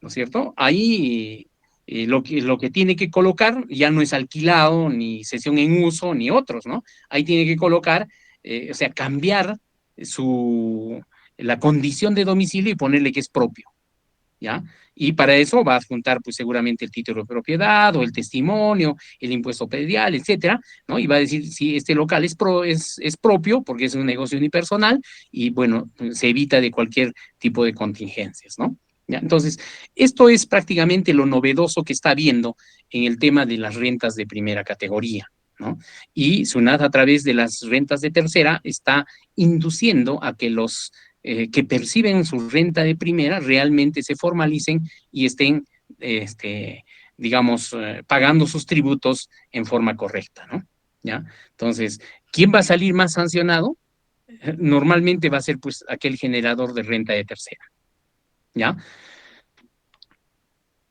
¿no es cierto? Ahí lo que tiene que colocar ya no es alquilado, ni cesión en uso, ni otros, ¿no? Ahí tiene que colocar, o sea, cambiar la condición de domicilio y ponerle que es propio, ¿ya? Y para eso va a adjuntar, pues seguramente el título de propiedad o el testimonio, el impuesto predial, etcétera, ¿no? Y va a decir si este local es propio porque es un negocio unipersonal y, bueno, se evita de cualquier tipo de contingencias, ¿no? ¿Ya? Entonces, esto es prácticamente lo novedoso que está habiendo en el tema de las rentas de primera categoría, ¿no? Y SUNAT a través de las rentas de tercera está induciendo a que los que perciben su renta de primera realmente se formalicen y estén, digamos, pagando sus tributos en forma correcta, ¿no? ¿Ya? Entonces, ¿quién va a salir más sancionado? Normalmente va a ser pues aquel generador de renta de tercera, ¿ya?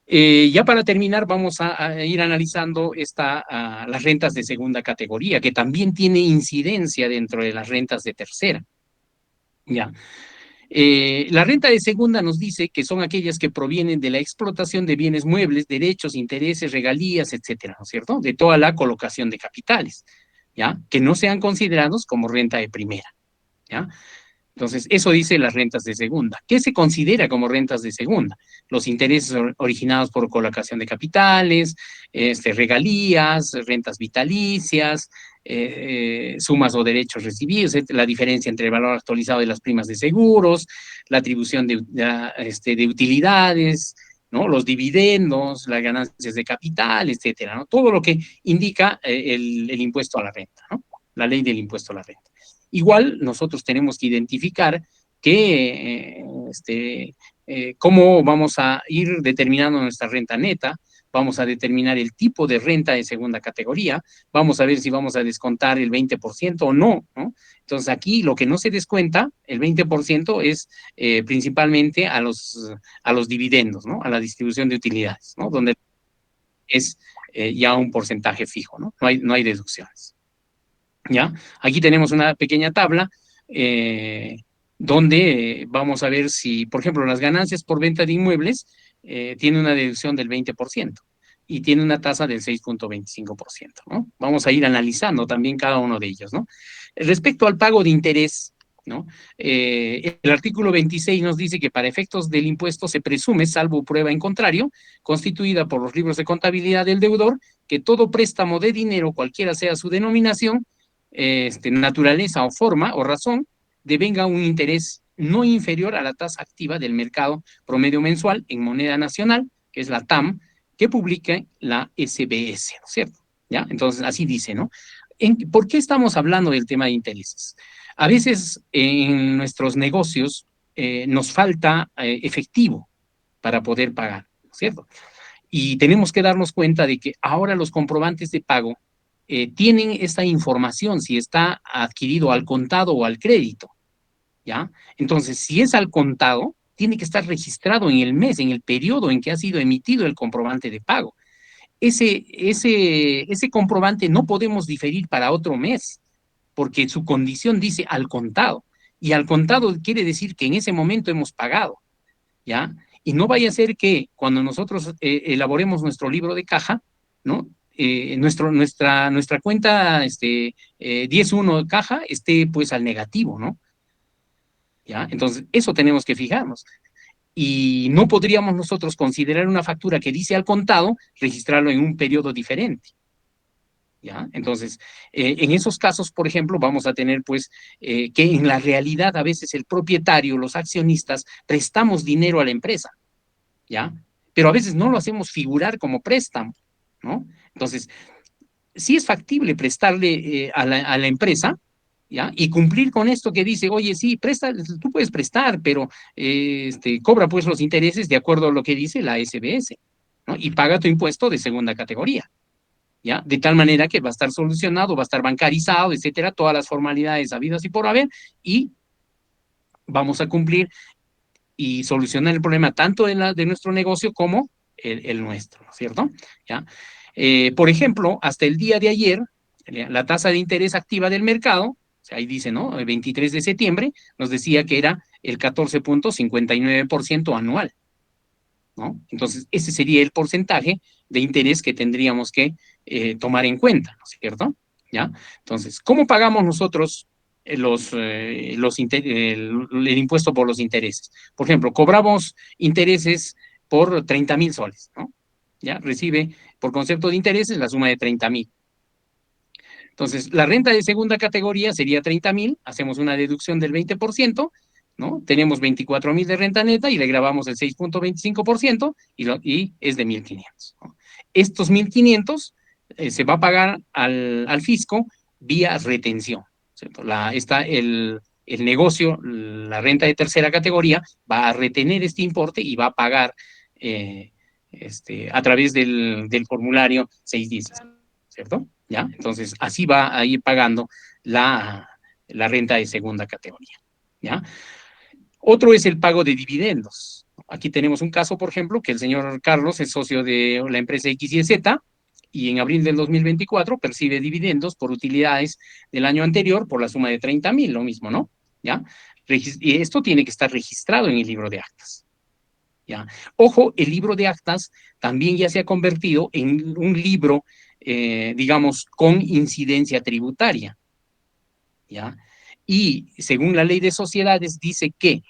Ya para terminar, vamos a ir analizando las rentas de segunda categoría, que también tiene incidencia dentro de las rentas de tercera, ¿ya? La renta de segunda nos dice que son aquellas que provienen de la explotación de bienes muebles, derechos, intereses, regalías, etcétera, ¿no es cierto? De toda la colocación de capitales, ¿ya? Que no sean considerados como renta de primera, ¿ya? Entonces, eso dice las rentas de segunda. ¿Qué se considera como rentas de segunda? Los intereses originados por colocación de capitales, regalías, rentas vitalicias, sumas o derechos recibidos, la diferencia entre el valor actualizado de las primas de seguros, la atribución de utilidades, ¿no? Los dividendos, las ganancias de capital, etcétera, ¿no? Todo lo que indica el impuesto a la renta, ¿no? La ley del impuesto a la renta. Igual nosotros tenemos que identificar cómo vamos a ir determinando nuestra renta neta, vamos a determinar el tipo de renta de segunda categoría, vamos a ver si vamos a descontar el 20% o no, ¿no? Entonces aquí lo que no se descuenta, el 20% es principalmente a los dividendos, ¿no? A la distribución de utilidades, ¿no? Donde es ya un porcentaje fijo, ¿no? No hay deducciones. ¿Ya? Aquí tenemos una pequeña tabla donde vamos a ver si, por ejemplo, las ganancias por venta de inmuebles tienen una deducción del 20% y tiene una tasa del 6.25%, ¿no? Vamos a ir analizando también cada uno de ellos, ¿no? Respecto al pago de interés, ¿no? El artículo 26 nos dice que para efectos del impuesto se presume, salvo prueba en contrario, constituida por los libros de contabilidad del deudor, que todo préstamo de dinero, cualquiera sea su denominación, naturaleza o forma o razón, devenga un interés no inferior a la tasa activa del mercado promedio mensual en moneda nacional, que es la TAM, que publica la SBS, ¿no es cierto? ¿Ya? Entonces, así dice, ¿no? ¿Por qué estamos hablando del tema de intereses? A veces en nuestros negocios nos falta efectivo para poder pagar, ¿no es cierto? Y tenemos que darnos cuenta de que ahora los comprobantes de pago tienen esta información, si está adquirido al contado o al crédito, ¿ya? Entonces, si es al contado, tiene que estar registrado en el mes, en el periodo en que ha sido emitido el comprobante de pago. Ese comprobante no podemos diferir para otro mes, porque su condición dice al contado, y al contado quiere decir que en ese momento hemos pagado, ¿ya? Y no vaya a ser que cuando nosotros elaboremos nuestro libro de caja, ¿no? Nuestra cuenta 10.1 de caja esté pues al negativo, ¿no? ¿Ya? Entonces, eso tenemos que fijarnos. Y no podríamos nosotros considerar una factura que dice al contado, registrarlo en un periodo diferente. ¿Ya? Entonces, en esos casos, por ejemplo, vamos a tener pues que en la realidad a veces el propietario, los accionistas, prestamos dinero a la empresa, ¿ya? Pero a veces no lo hacemos figurar como préstamo, ¿no? Entonces, sí es factible prestarle a la empresa, ¿ya? Y cumplir con esto que dice, oye, sí, tú puedes prestar, pero cobra pues los intereses de acuerdo a lo que dice la SBS, ¿no? Y paga tu impuesto de segunda categoría, ¿ya? De tal manera que va a estar solucionado, va a estar bancarizado, etcétera, todas las formalidades habidas y por haber, y vamos a cumplir y solucionar el problema tanto de nuestro negocio como el nuestro, ¿no es cierto? ¿Ya? Por ejemplo, hasta el día de ayer, la tasa de interés activa del mercado, o sea, ahí dice, ¿no? El 23 de septiembre, nos decía que era el 14.59% anual, ¿no? Entonces, ese sería el porcentaje de interés que tendríamos que tomar en cuenta, ¿no es cierto? ¿Ya? Entonces, ¿cómo pagamos nosotros el impuesto por los intereses? Por ejemplo, cobramos intereses por 30.000 soles, ¿no? ¿Ya? Recibe por concepto de intereses la suma de 30.000. Entonces, la renta de segunda categoría sería 30.000, hacemos una deducción del 20%, ¿no? Tenemos 24.000 de renta neta y le grabamos el 6.25% y es de 1.500, ¿no? Estos 1.500 se va a pagar al fisco vía retención, ¿cierto? Está el negocio, la renta de tercera categoría, va a retener este importe y va a pagar a través del formulario 610, ¿cierto? ¿Ya? Entonces, así va a ir pagando la renta de segunda categoría, ¿ya? Otro es el pago de dividendos. Aquí tenemos un caso, por ejemplo, que el señor Carlos es socio de la empresa XYZ y en abril del 2024 percibe dividendos por utilidades del año anterior por la suma de 30,000, lo mismo, ¿no? ¿Ya? Y esto tiene que estar registrado en el libro de actas. ¿Ya? Ojo, el libro de actas también ya se ha convertido en un libro, digamos, con incidencia tributaria. ¿Ya? Y según la ley de sociedades dice que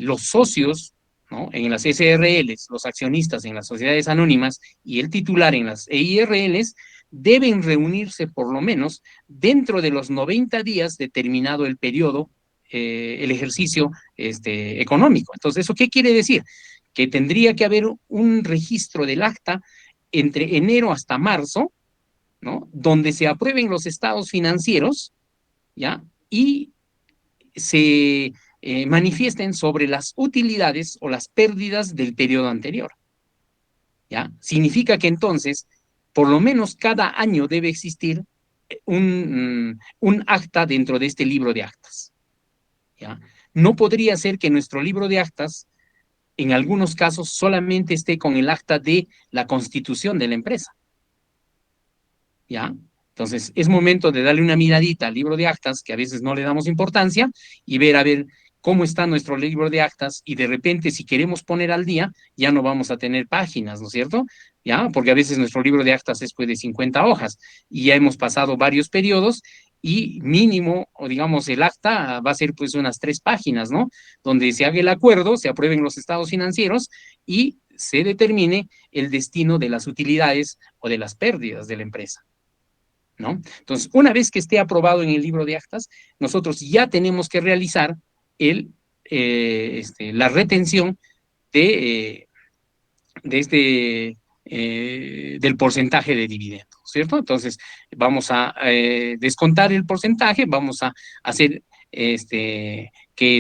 los socios, ¿no? En las SRLs, los accionistas en las sociedades anónimas y el titular en las EIRLs deben reunirse por lo menos dentro de los 90 días determinado el periodo, el ejercicio económico. Entonces, ¿eso qué quiere decir? Que tendría que haber un registro del acta entre enero hasta marzo, ¿no? Donde se aprueben los estados financieros, ¿ya? Y se manifiesten sobre las utilidades o las pérdidas del periodo anterior, ¿ya? Significa que entonces, por lo menos cada año debe existir un acta dentro de este libro de actas, ¿ya? No podría ser que nuestro libro de actas, en algunos casos, solamente esté con el acta de la constitución de la empresa, ¿ya? Entonces, es momento de darle una miradita al libro de actas, que a veces no le damos importancia, y ver a ver cómo está nuestro libro de actas, y de repente, si queremos poner al día, ya no vamos a tener páginas, ¿no es cierto? ¿Ya? Porque a veces nuestro libro de actas es pues, de 50 hojas, y ya hemos pasado varios periodos, y mínimo, o digamos, el acta va a ser pues unas 3 páginas, ¿no? Donde se haga el acuerdo, se aprueben los estados financieros, y se determine el destino de las utilidades o de las pérdidas de la empresa, ¿no? Entonces, una vez que esté aprobado en el libro de actas, nosotros ya tenemos que realizar la retención de, del porcentaje de dividendo, ¿cierto? Entonces, vamos a descontar el porcentaje, vamos a hacer que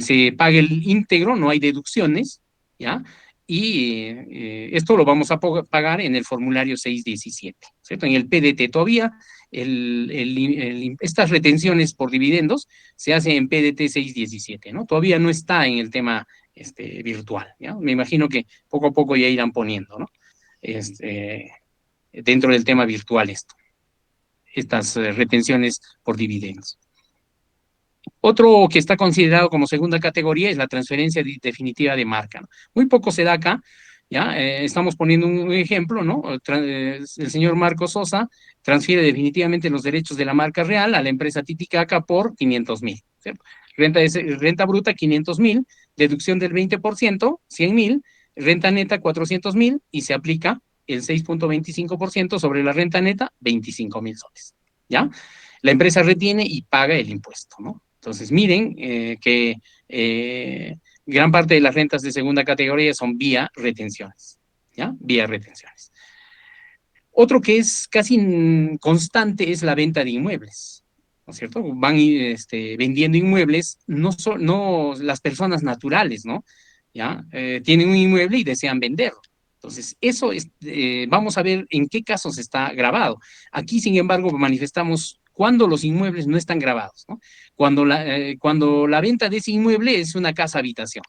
se pague el íntegro, no hay deducciones, ¿ya? Y esto lo vamos a pagar en el formulario 617, ¿cierto? En el PDT todavía, estas retenciones por dividendos se hacen en PDT 617, ¿no? Todavía no está en el tema virtual, ¿ya? Me imagino que poco a poco ya irán poniendo, ¿no? Dentro del tema virtual estas retenciones por dividendos. Otro que está considerado como segunda categoría es la transferencia definitiva de marca, ¿no? Muy poco se da acá, ¿ya? Estamos poniendo un ejemplo, ¿no? El señor Marcos Sosa transfiere definitivamente los derechos de la marca real a la empresa Titicaca por 500,000, ¿cierto? Renta bruta 500,000, deducción del 20%, 100,000, renta neta 400,000 y se aplica el 6.25% sobre la renta neta, 25,000 soles, ¿ya? La empresa retiene y paga el impuesto, ¿no? Entonces, miren que gran parte de las rentas de segunda categoría son vía retenciones, ¿ya? Vía retenciones. Otro que es casi constante es la venta de inmuebles, ¿no es cierto? Van vendiendo inmuebles, no las personas naturales, ¿no? ¿Ya? Tienen un inmueble y desean venderlo. Entonces, eso es, vamos a ver en qué casos está grabado. Aquí, sin embargo, manifestamos cuando los inmuebles no están grabados, ¿no? Cuando la venta de ese inmueble es una casa habitación,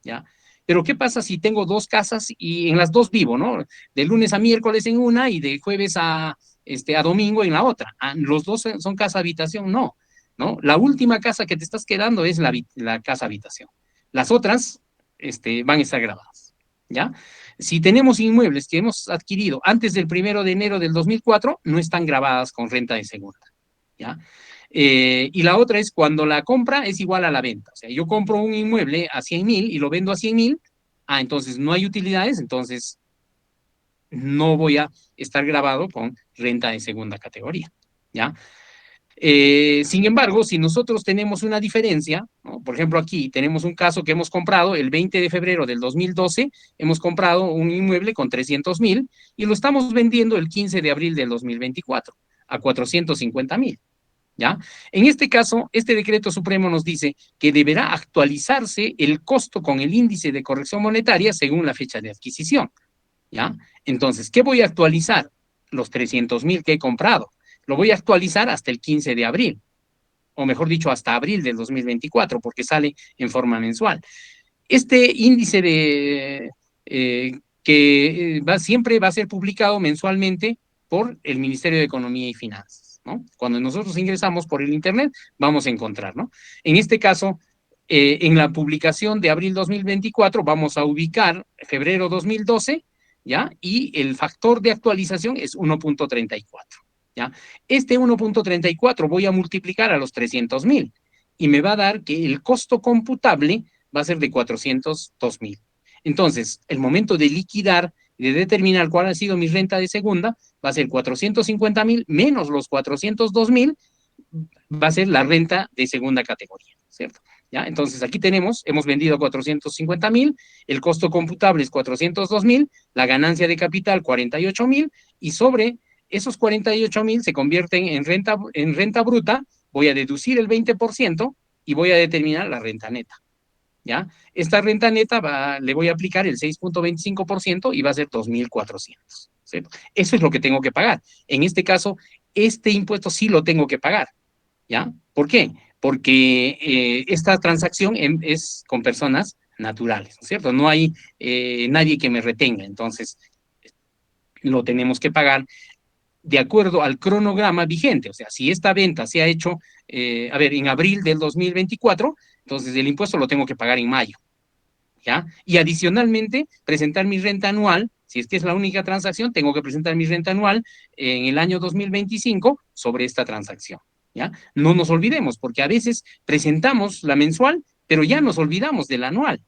¿ya? Pero ¿qué pasa si tengo 2 casas y en las 2 vivo, ¿no? De lunes a miércoles en una y de jueves a domingo en la otra. Los 2 son casa habitación, no, ¿no? La última casa que te estás quedando es la casa habitación. Las otras van a estar grabadas, ¿ya? Si tenemos inmuebles que hemos adquirido antes del 1 de enero del 2004, no están grabadas con renta de segunda, ¿ya? Y la otra es cuando la compra es igual a la venta. O sea, yo compro un inmueble a 100,000 y lo vendo a 100,000, entonces no hay utilidades, entonces no voy a estar grabado con renta de segunda categoría, ¿ya? Sin embargo, si nosotros tenemos una diferencia, ¿no? Por ejemplo, aquí tenemos un caso que hemos comprado el 20 de febrero del 2012, hemos comprado un inmueble con 300,000 y lo estamos vendiendo el 15 de abril del 2024 a 450,000. ¿ya? En este caso, este decreto supremo nos dice que deberá actualizarse el costo con el índice de corrección monetaria según la fecha de adquisición, ¿ya? Entonces, ¿qué voy a actualizar? Los 300,000 que he comprado. Lo voy a actualizar hasta el 15 de abril, o mejor dicho, hasta abril del 2024, porque sale en forma mensual. Este índice siempre va a ser publicado mensualmente por el Ministerio de Economía y Finanzas, ¿no? Cuando nosotros ingresamos por el Internet, vamos a encontrar, ¿no? En este caso, en la publicación de abril 2024, vamos a ubicar febrero 2012, ¿ya? Y el factor de actualización es 1.34, ¿ya? Este 1.34 voy a multiplicar a los 300,000 y me va a dar que el costo computable va a ser de 402,000. Entonces, el momento de liquidar y de determinar cuál ha sido mi renta de segunda va a ser 450,000 menos los 402,000, va a ser la renta de segunda categoría, ¿cierto? ¿Ya? Entonces, aquí hemos vendido 450,000, el costo computable es 402,000, la ganancia de capital 48,000, y sobre esos 48,000 se convierten en renta bruta, voy a deducir el 20% y voy a determinar la renta neta. ¿Ya? Esta renta neta le voy a aplicar el 6.25% y va a ser 2.400. ¿Cierto? Eso es lo que tengo que pagar. En este caso, este impuesto sí lo tengo que pagar. ¿Ya? ¿Por qué? Porque esta transacción es con personas naturales, ¿no es cierto? No hay nadie que me retenga, entonces lo tenemos que pagar de acuerdo al cronograma vigente. O sea, si esta venta se ha hecho, en abril del 2024, entonces el impuesto lo tengo que pagar en mayo, ¿ya? Y adicionalmente, presentar mi renta anual, si es que es la única transacción, tengo que presentar mi renta anual en el año 2025 sobre esta transacción, ¿ya? No nos olvidemos, porque a veces presentamos la mensual, pero ya nos olvidamos de la anual,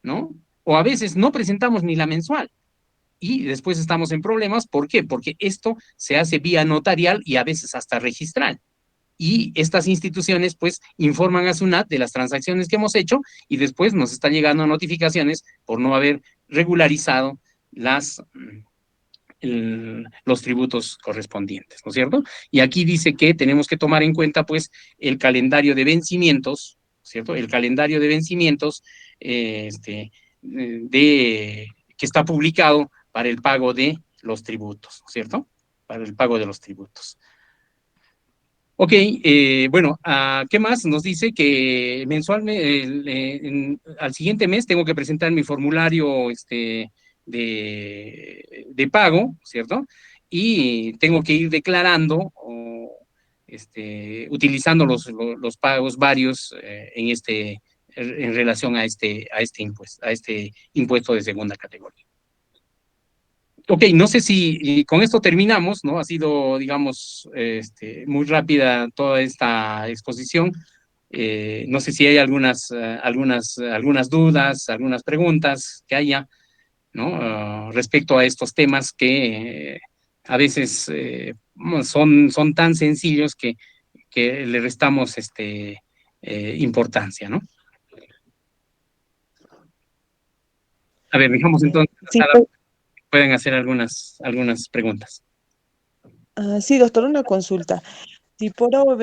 ¿no? O a veces no presentamos ni la mensual y después estamos en problemas. ¿Por qué? Porque esto se hace vía notarial y a veces hasta registral. Y estas instituciones pues informan a SUNAT de las transacciones que hemos hecho y después nos están llegando notificaciones por no haber regularizado los tributos correspondientes, ¿no es cierto? Y aquí dice que tenemos que tomar en cuenta pues el calendario de vencimientos, ¿cierto? El calendario de vencimientos que está publicado para el pago de los tributos, ¿cierto? Para el pago de los tributos. Ok, bueno, ¿qué más? Nos dice que mensualmente, al siguiente mes tengo que presentar mi formulario de pago, ¿cierto? Y tengo que ir declarando utilizando los pagos varios en relación a este impuesto de segunda categoría. Ok, no sé si con esto terminamos, ¿no? Ha sido, digamos, muy rápida toda esta exposición. No sé si hay algunas dudas, algunas preguntas que haya, ¿no? Respecto a estos temas que a veces son tan sencillos que le restamos importancia, ¿no? A ver, dejamos entonces, Sí, pues, pueden hacer algunas preguntas. sí, doctor, una consulta. Si por AOV,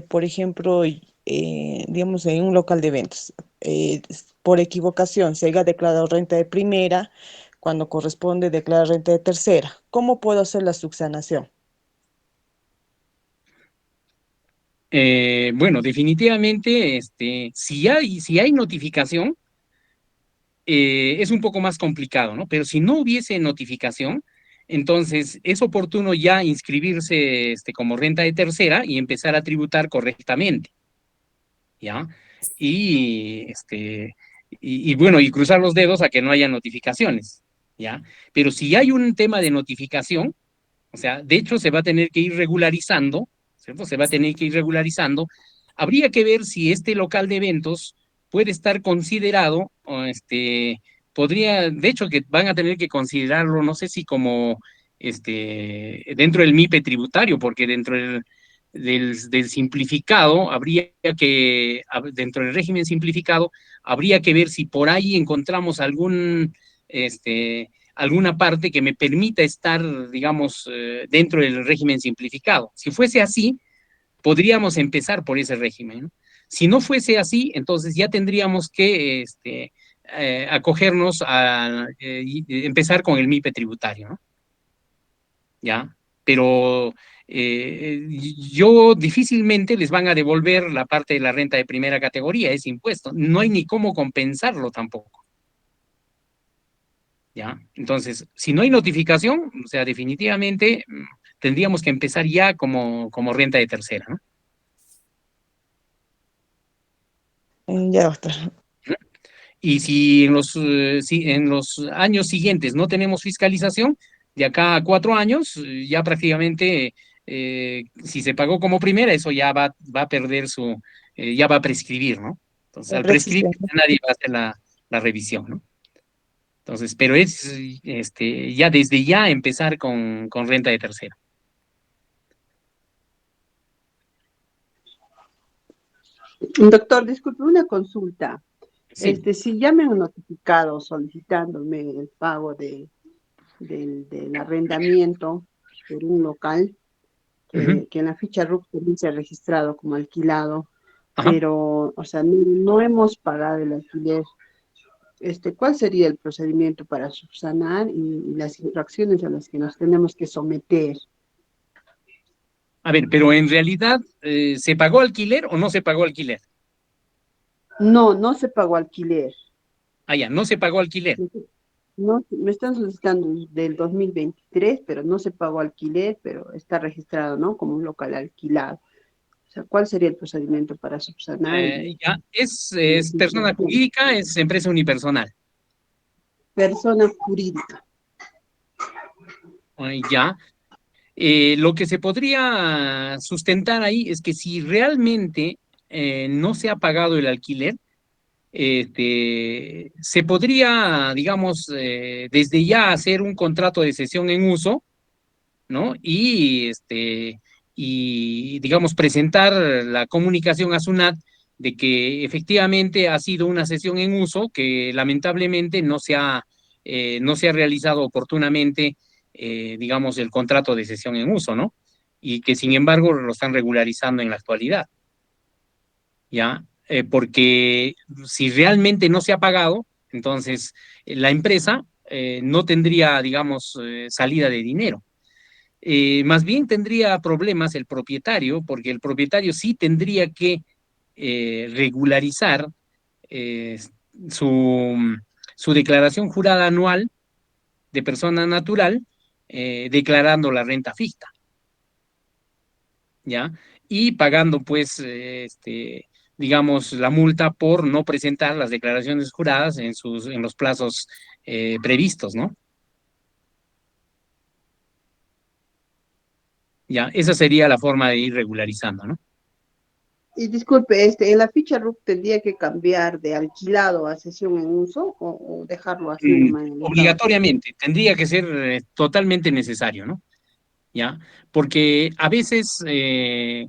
por ejemplo, digamos, en un local de eventos, por equivocación se haya declarado renta de primera, cuando corresponde declarar renta de tercera, ¿cómo puedo hacer la subsanación? Bueno, definitivamente, si hay notificación, es un poco más complicado, ¿no? Pero si no hubiese notificación, entonces es oportuno ya inscribirse como renta de tercera y empezar a tributar correctamente, ¿ya? Y bueno, y cruzar los dedos a que no haya notificaciones, ¿ya? Pero si hay un tema de notificación, o sea, de hecho se va a tener que ir regularizando, ¿cierto? Se va a tener que ir regularizando. Habría que ver si este local de eventos puede estar considerado, de hecho que van a tener que considerarlo, no sé si como, dentro del MIPE tributario, porque dentro del simplificado, dentro del régimen simplificado, habría que ver si por ahí encontramos alguna parte que me permita estar, digamos, dentro del régimen simplificado. Si fuese así, podríamos empezar por ese régimen, ¿no? Si no fuese así, entonces ya tendríamos que acogernos a empezar con el MIPE tributario, ¿no? ¿Ya? Pero yo difícilmente les van a devolver la parte de la renta de primera categoría, ese impuesto. No hay ni cómo compensarlo tampoco. ¿Ya? Entonces, si no hay notificación, o sea, definitivamente tendríamos que empezar ya como renta de tercera, ¿no? Ya basta. Y si en los años siguientes no tenemos fiscalización, de acá a 4 años, ya prácticamente, si se pagó como primera, eso ya va a perder ya va a prescribir, ¿no? Entonces, La al prescribir, preexistencia. nadie va a hacer la revisión, ¿no? Entonces, pero es ya desde ya empezar con renta de tercera. Doctor, disculpe, una consulta. Sí. Si ya me han notificado solicitándome el pago del arrendamiento por un local, Ujú. que en la ficha RUC también se ha registrado como alquilado, Ajá. pero, o sea, no hemos pagado el alquiler. ¿Cuál sería el procedimiento para subsanar y las infracciones a las que nos tenemos que someter? A ver, pero en realidad, ¿se pagó alquiler o no se pagó alquiler? No, no se pagó alquiler. Ah, ya, no se pagó alquiler. No, me están solicitando del 2023, pero no se pagó alquiler, pero está registrado, ¿no? Como un local alquilado. O sea, ¿cuál sería el procedimiento para subsanar Ya, y las es persona infracciones? jurídica, es empresa unipersonal. Persona jurídica. Ya. Lo que se podría sustentar ahí es que si realmente no se ha pagado el alquiler, se podría, digamos, desde ya hacer un contrato de cesión en uso, ¿no? Y digamos, presentar la comunicación a SUNAT de que efectivamente ha sido una cesión en uso que lamentablemente no se ha realizado oportunamente, digamos, el contrato de cesión en uso, ¿no? Y que sin embargo lo están regularizando en la actualidad, ¿ya? Porque si realmente no se ha pagado, entonces la empresa no tendría, digamos, salida de dinero. Más bien tendría problemas el propietario, porque el propietario sí tendría que regularizar eh, su, su declaración jurada anual de persona natural, declarando la renta fija, ¿ya? Y pagando, pues, digamos, la multa por no presentar las declaraciones juradas en los plazos previstos, ¿no? Ya, esa sería la forma de ir regularizando, ¿no? Y disculpe, ¿en la ficha RUC tendría que cambiar de alquilado a cesión en uso o dejarlo así nomás en el estado actual? Obligatoriamente, tendría que ser totalmente necesario, ¿no? ¿Ya? Porque a veces, ¿qué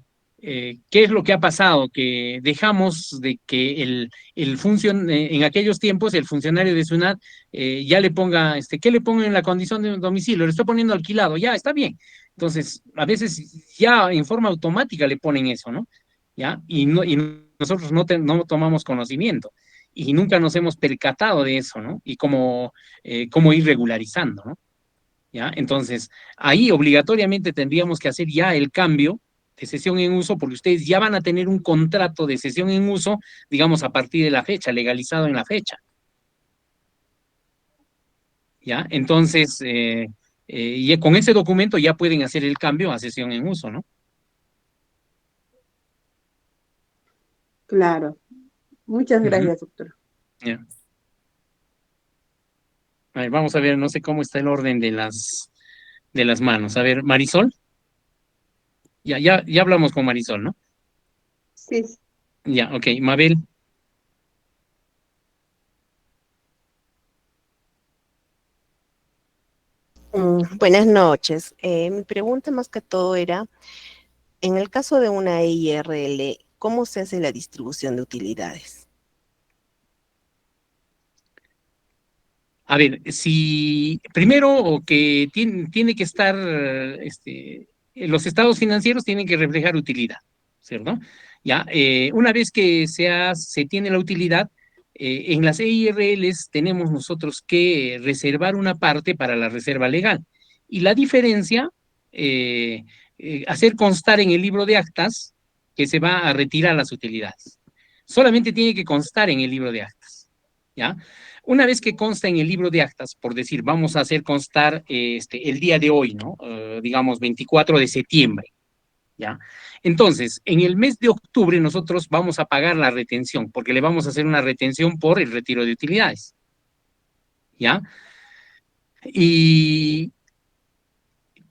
es lo que ha pasado? Que dejamos de que en aquellos tiempos el funcionario de SUNAT ya le ponga, ¿qué le ponga en la condición de un domicilio? Le estoy poniendo alquilado, ya, está bien. Entonces, a veces ya en forma automática le ponen eso, ¿no? ¿Ya? Y nosotros no tomamos conocimiento y nunca nos hemos percatado de eso, ¿no? Y cómo ir regularizando, ¿no? ¿Ya? Entonces, ahí obligatoriamente tendríamos que hacer ya el cambio de cesión en uso, porque ustedes ya van a tener un contrato de cesión en uso, digamos, a partir de la fecha, legalizado en la fecha, ¿ya? Entonces, y con ese documento ya pueden hacer el cambio a cesión en uso, ¿no? Claro. Muchas Ujú. gracias, doctor. Ya. A ver, vamos a ver, no sé cómo está el orden de las manos. A ver, Marisol, ya hablamos con Marisol, ¿no? Sí, Ya, ok, Mabel, Buenas noches. Mi pregunta más que todo era, en el caso de una IRL, ¿cómo se hace la distribución de utilidades? a ver, si primero o que tiene que estar, los estados financieros tienen que reflejar utilidad, ¿cierto? Ya, una vez que se tiene la utilidad, en las EIRLs tenemos nosotros que reservar una parte para la reserva legal. Y la diferencia, hacer constar en el libro de actas que se va a retirar las utilidades. Solamente tiene que constar en el libro de actas, ¿ya? Una vez que consta en el libro de actas, por decir, vamos a hacer constar el día de hoy, ¿no? Digamos 24 de septiembre, ¿ya? Entonces, en el mes de octubre nosotros vamos a pagar la retención, porque le vamos a hacer una retención por el retiro de utilidades, ¿ya? Y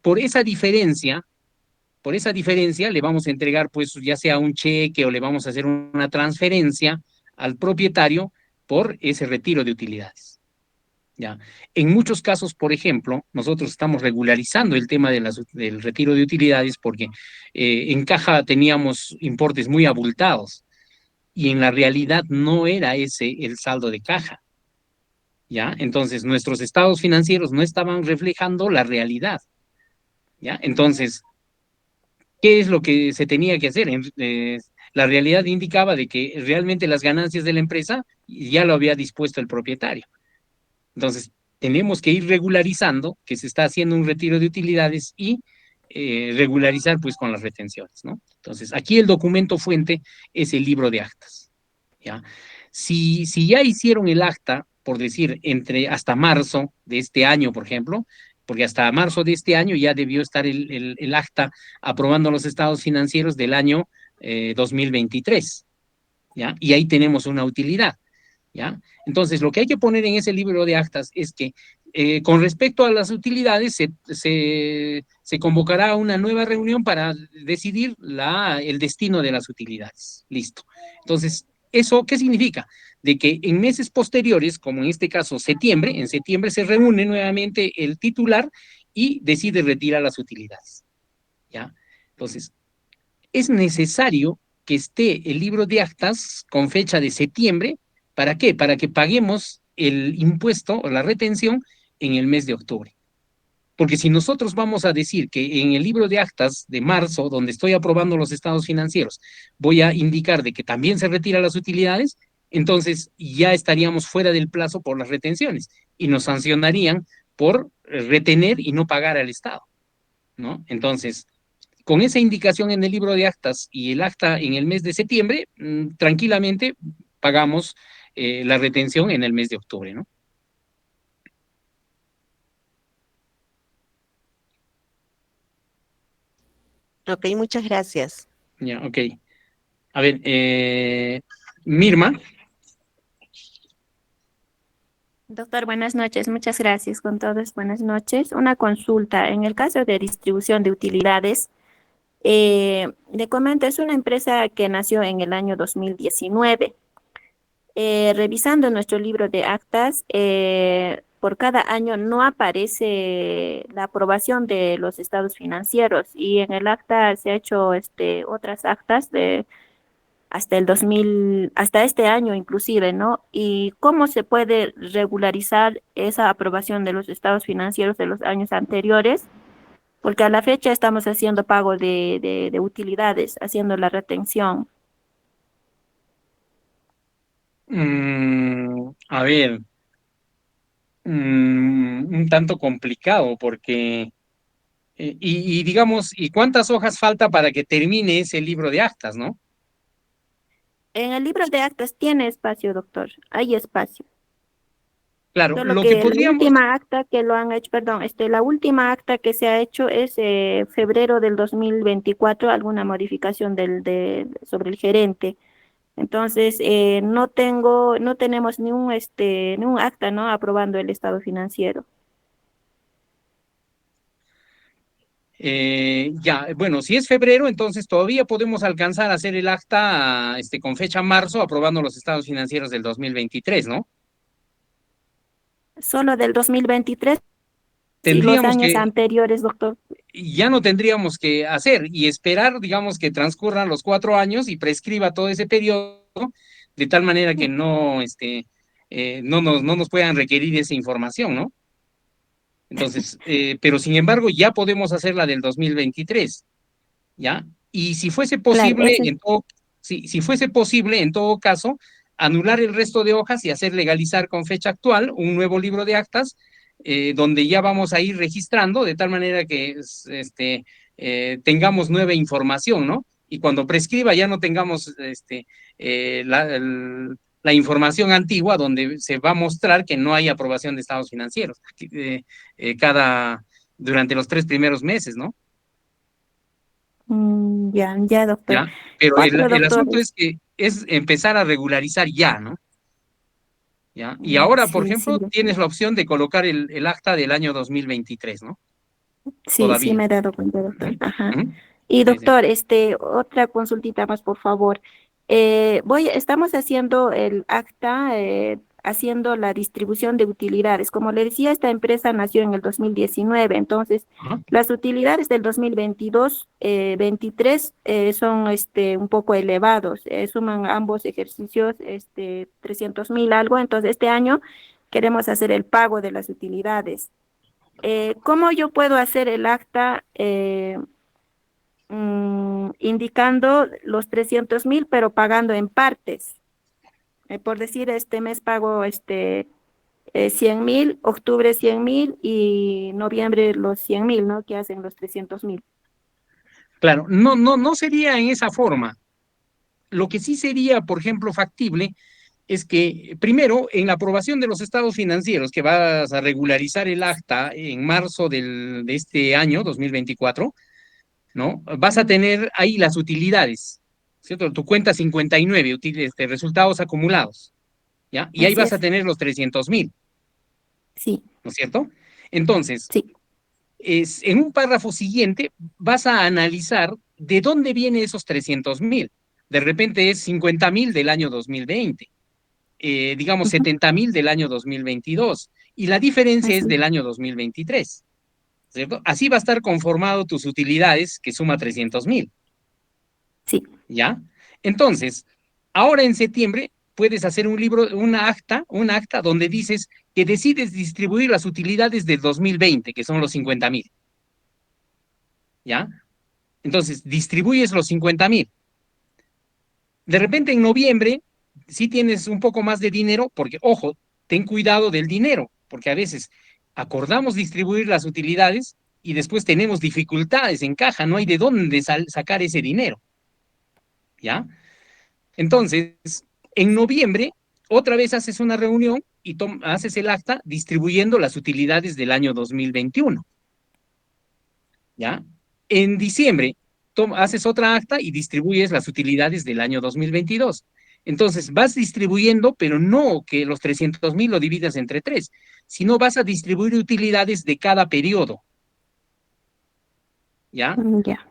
por esa diferencia, le vamos a entregar, pues, ya sea un cheque o le vamos a hacer una transferencia al propietario por ese retiro de utilidades. ¿Ya? En muchos casos, por ejemplo, nosotros estamos regularizando el tema del retiro de utilidades porque en caja teníamos importes muy abultados y en la realidad no era ese el saldo de caja. ¿Ya? Entonces, nuestros estados financieros no estaban reflejando la realidad. ¿Ya? Entonces, ¿qué es lo que se tenía que hacer? La realidad indicaba de que realmente las ganancias de la empresa ya lo había dispuesto el propietario. Entonces, tenemos que ir regularizando que se está haciendo un retiro de utilidades y regularizar pues con las retenciones, ¿no? Entonces, aquí el documento fuente es el libro de actas, ¿ya? Si ya hicieron el acta, por decir, hasta marzo de este año, por ejemplo, porque hasta marzo de este año ya debió estar el acta aprobando los estados financieros del año 2023, ¿ya? Y ahí tenemos una utilidad. ¿Ya? Entonces, lo que hay que poner en ese libro de actas es que con respecto a las utilidades se convocará una nueva reunión para decidir el destino de las utilidades. Listo. Entonces, ¿eso qué significa? De que en meses posteriores, como en este caso septiembre, en septiembre se reúne nuevamente el titular y decide retirar las utilidades. ¿Ya? Entonces, es necesario que esté el libro de actas con fecha de septiembre. ¿Para qué? Para que paguemos el impuesto o la retención en el mes de octubre. Porque si nosotros vamos a decir que en el libro de actas de marzo, donde estoy aprobando los estados financieros, voy a indicar de que también se retiran las utilidades, entonces ya estaríamos fuera del plazo por las retenciones y nos sancionarían por retener y no pagar al Estado, ¿no? Entonces, con esa indicación en el libro de actas y el acta en el mes de septiembre, tranquilamente pagamos la retención en el mes de octubre, ¿no? Ok, muchas gracias. Ya, ok. A ver, Mirma, Doctor, buenas noches. Muchas gracias con todos. Buenas noches. Una consulta. En el caso de distribución de utilidades, le comento, es una empresa que nació en el año 2019. Revisando nuestro libro de actas, por cada año no aparece la aprobación de los estados financieros y en el acta se ha hecho otras actas de hasta el 2000, hasta este año inclusive, ¿no? ¿Y cómo se puede regularizar esa aprobación de los estados financieros de los años anteriores? Porque a la fecha estamos haciendo pago de utilidades, haciendo la retención. a ver, un tanto complicado porque, y digamos, ¿y cuántas hojas falta para que termine ese libro de actas, no? En el libro de actas tiene espacio, doctor, hay espacio. Claro, Solo lo que que la podríamos, última acta que lo han hecho, perdón, la última acta que se ha hecho es febrero del 2024, alguna modificación sobre el gerente. Entonces, no tenemos ni un acta, ¿no? Aprobando el estado financiero. ya, bueno, si es febrero, entonces todavía podemos alcanzar a hacer el acta con fecha marzo, aprobando los estados financieros del 2023, ¿no? Solo del 2023 y los Tendríamos años que, anteriores, doctor. ya no tendríamos que hacer y esperar, digamos, que transcurran los 4 años y prescriba todo ese periodo, de tal manera que no nos puedan requerir esa información, ¿no? Entonces, pero sin embargo, ya podemos hacer la del 2023, ¿ya? Y si fuese Claro, posible, ese, si fuese posible, en todo caso, anular el resto de hojas y hacer legalizar con fecha actual un nuevo libro de actas, donde ya vamos a ir registrando de tal manera que tengamos nueva información, ¿no? Y cuando prescriba ya no tengamos la información antigua donde se va a mostrar que no hay aprobación de estados financieros durante los 3 primeros meses, ¿no? ya, ya, doctor. ¿Ya? Pero Otro, el doctor, asunto es que es empezar a regularizar ya, ¿no? ¿Ya? Y ahora, por sí, sí, ejemplo, doctor. tienes la opción de colocar el acta del año 2023, ¿no? Sí, sí, Todavía. me he dado cuenta, Ujú, doctor. Ajá. ujú. Y Sí, sí. doctor, otra consultita más, por favor. Estamos haciendo el acta, haciendo la distribución de utilidades. Como le decía, esta empresa nació en el 2019, entonces Ajá. las utilidades del 2022, 23 son un poco elevados, suman ambos ejercicios 300.000 algo, entonces este año queremos hacer el pago de las utilidades. ¿Cómo yo puedo hacer el acta indicando los 300.000, pero pagando en partes? Por decir, este mes pago 100.000, octubre 100.000 y noviembre los 100.000, ¿no? Que hacen los 300.000. Claro, no sería en esa forma. Lo que sí sería, por ejemplo, factible es que, primero, en la aprobación de los estados financieros, que vas a regularizar el acta en marzo de este año, 2024, ¿no? Vas a tener ahí las utilidades, ¿cierto? Tu cuenta 59, resultados acumulados, ¿ya? Y ahí Así vas a es. tener los 300.000, Sí, ¿no es cierto? Entonces, sí. en un párrafo siguiente vas a analizar de dónde vienen esos 300.000. De repente es 50.000 del año 2020, digamos Ujú, 70.000 del año 2022, y la diferencia es así es. del año 2023, ¿cierto? Así va a estar conformado tus utilidades que suma 300.000. Sí. ¿Ya? Entonces, ahora en septiembre puedes hacer un libro, un acta donde dices que decides distribuir las utilidades del 2020, que son los 50.000, ¿ya? Entonces, distribuyes los 50.000. De repente en noviembre, sí tienes un poco más de dinero, porque, ojo, ten cuidado del dinero, porque a veces acordamos distribuir las utilidades y después tenemos dificultades en caja, no hay de dónde sacar ese dinero, ¿ya? Entonces, en noviembre, otra vez haces una reunión y haces el acta distribuyendo las utilidades del año 2021, ¿ya? En diciembre, haces otra acta y distribuyes las utilidades del año 2022. Entonces, vas distribuyendo, pero no que los 300.000 lo dividas entre tres, sino vas a distribuir utilidades de cada periodo, ¿ya? Ya.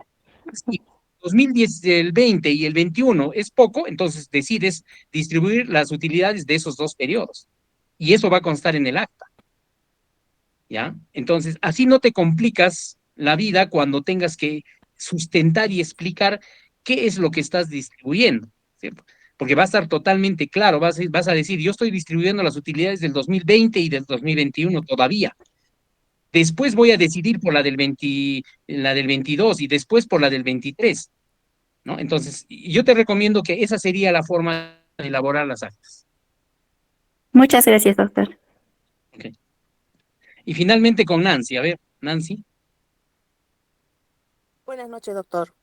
Si 2010, el 20 y el 21 es poco, entonces decides distribuir las utilidades de esos dos periodos. Y eso va a constar en el acta, ¿ya? Entonces, así no te complicas la vida cuando tengas que sustentar y explicar qué es lo que estás distribuyendo, ¿cierto? Porque va a estar totalmente claro, vas a decir, yo estoy distribuyendo las utilidades del 2020 y del 2021 todavía. Después voy a decidir por la del 22 y después por la del 23, ¿no? Entonces, yo te recomiendo que esa sería la forma de elaborar las actas. Muchas gracias, doctor. ¿Ok? Y finalmente con Nancy, a ver, Nancy. Buenas noches, doctor.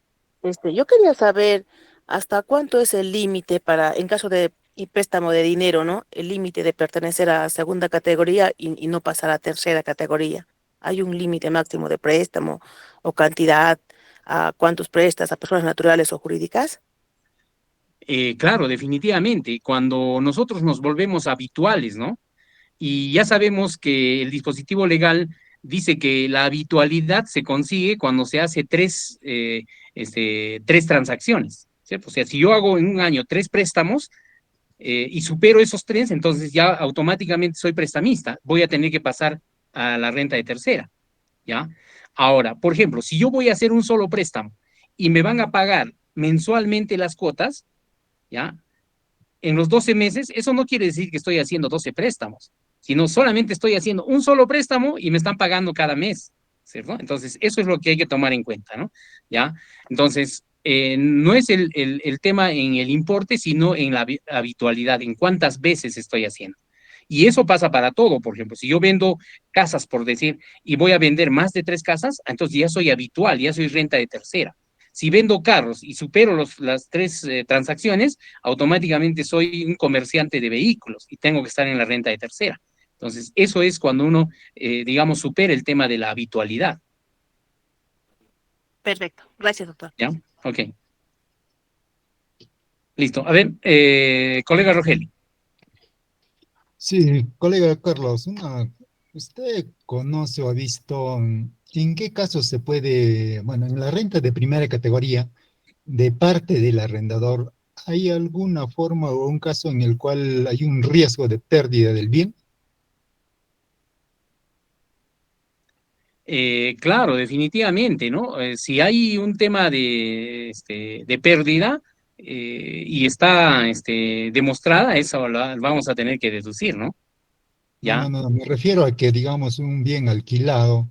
Yo quería saber hasta cuánto es el límite para, en caso de y préstamo de dinero, ¿no? El límite de pertenecer a segunda categoría y no pasar a tercera categoría. ¿Hay un límite máximo de préstamo o cantidad a cuántos prestas a personas naturales o jurídicas? Claro, definitivamente, cuando nosotros nos volvemos habituales, ¿no? Y ya sabemos que el dispositivo legal dice que la habitualidad se consigue cuando se hace tres transacciones, ¿cierto? O sea, si yo hago en un año 3 préstamos y supero esos 3, entonces ya automáticamente soy prestamista, voy a tener que pasar a la renta de tercera, ¿ya? Ahora, por ejemplo, si yo voy a hacer un solo préstamo y me van a pagar mensualmente las cuotas, ¿ya? En los 12 meses, eso no quiere decir que estoy haciendo 12 préstamos, sino solamente estoy haciendo un solo préstamo y me están pagando cada mes, ¿cierto? Entonces, eso es lo que hay que tomar en cuenta, ¿no? ¿Ya? Entonces, No es el tema en el importe, sino en la habitualidad, en cuántas veces estoy haciendo. Y eso pasa para todo, por ejemplo, si yo vendo casas, por decir, y voy a vender más de 3 casas, entonces ya soy habitual, ya soy renta de tercera. Si vendo carros y supero las 3 transacciones, automáticamente soy un comerciante de vehículos y tengo que estar en la renta de tercera. Entonces, eso es cuando uno, digamos, supera el tema de la habitualidad. Perfecto. Gracias, doctor. ¿Ya? Ok. Listo. A ver, colega Rogelio. Sí, colega Carlos, ¿usted conoce o ha visto en qué casos se puede, bueno, en la renta de primera categoría, de parte del arrendador, ¿hay alguna forma o un caso en el cual hay un riesgo de pérdida del bien? Claro, definitivamente, ¿no? Si hay un tema de pérdida y está demostrada, eso la vamos a tener que deducir, ¿no? No, no, ¿Ya? no, me refiero a que, digamos, un bien alquilado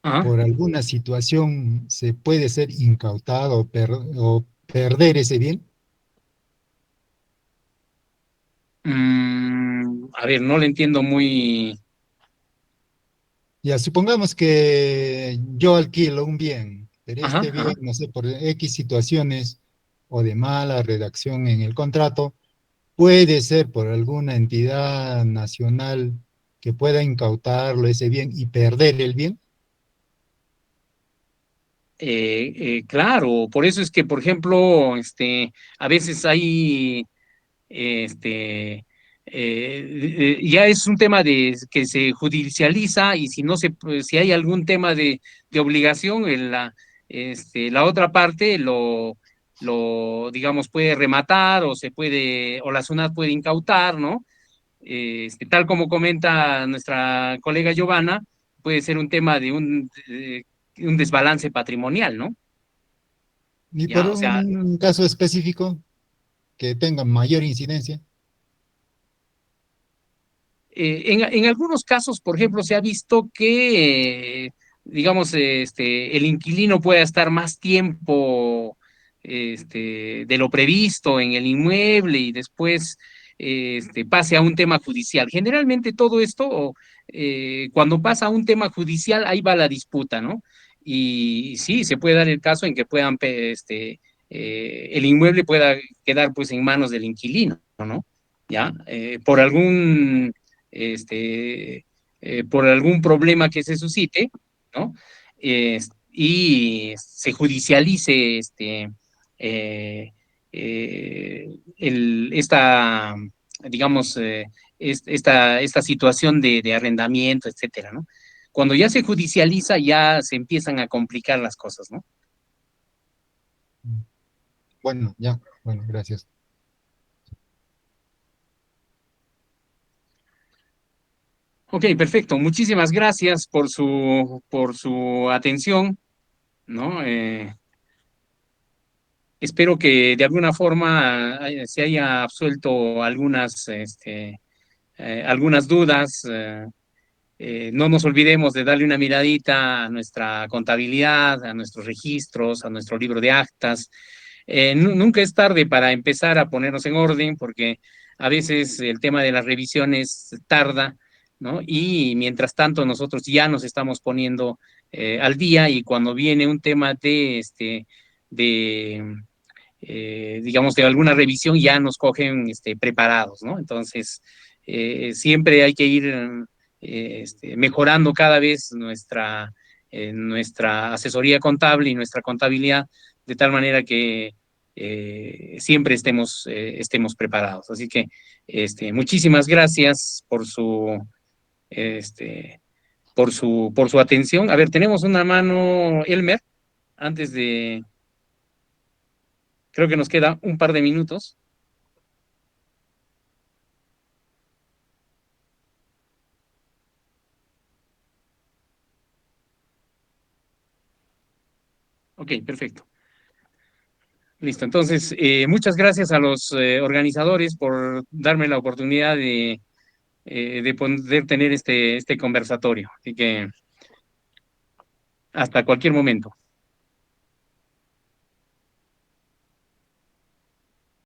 Ajá. por alguna situación se puede ser incautado o perder ese bien. A ver, no le entiendo muy. Ya, supongamos que yo alquilo un bien, pero Ajá, este bien, ajá. no sé, por X situaciones o de mala redacción en el contrato, puede ser por alguna entidad nacional que pueda incautarlo ese bien y perder el bien. Claro, por eso es que, por ejemplo, a veces hay ya es un tema de que se judicializa y si no se, pues, si hay algún tema de obligación, la otra parte digamos, puede rematar o se puede, o la SUNAT puede incautar, ¿no? Tal como comenta nuestra colega Giovanna, puede ser un tema de un desbalance patrimonial, ¿no? Y por Ya, o sea, un caso específico que tenga mayor incidencia. en algunos casos, por ejemplo, se ha visto que, digamos, el inquilino pueda estar más tiempo de lo previsto en el inmueble y después pase a un tema judicial. Generalmente todo esto, cuando pasa a un tema judicial, ahí va la disputa, ¿no? Y sí, se puede dar el caso en que el inmueble pueda quedar pues en manos del inquilino, ¿no? ¿Ya? Por algún problema que se suscite, ¿no? Y se judicialice eh, digamos, esta situación de arrendamiento, etcétera, ¿no? Cuando ya se judicializa, ya se empiezan a complicar las cosas, ¿no? Bueno, ya, bueno, gracias. Ok, perfecto. Muchísimas gracias por su atención, ¿no? Espero que de alguna forma se haya absuelto algunas dudas. No nos olvidemos de darle una miradita a nuestra contabilidad, a nuestros registros, a nuestro libro de actas. Nunca es tarde para empezar a ponernos en orden porque a veces el tema de las revisiones tarda, ¿no? Y mientras tanto nosotros ya nos estamos poniendo al día y cuando viene un tema de digamos, de alguna revisión ya nos cogen preparados, ¿no? Entonces, siempre hay que ir mejorando cada vez nuestra asesoría contable y nuestra contabilidad de tal manera que siempre estemos preparados. Así que muchísimas gracias este, por su atención. A ver, tenemos una mano, Elmer, antes de, creo que nos queda un par de minutos. Ok, perfecto. Listo. Entonces, muchas gracias a los organizadores por darme la oportunidad de poder tener este conversatorio. Así que hasta cualquier momento.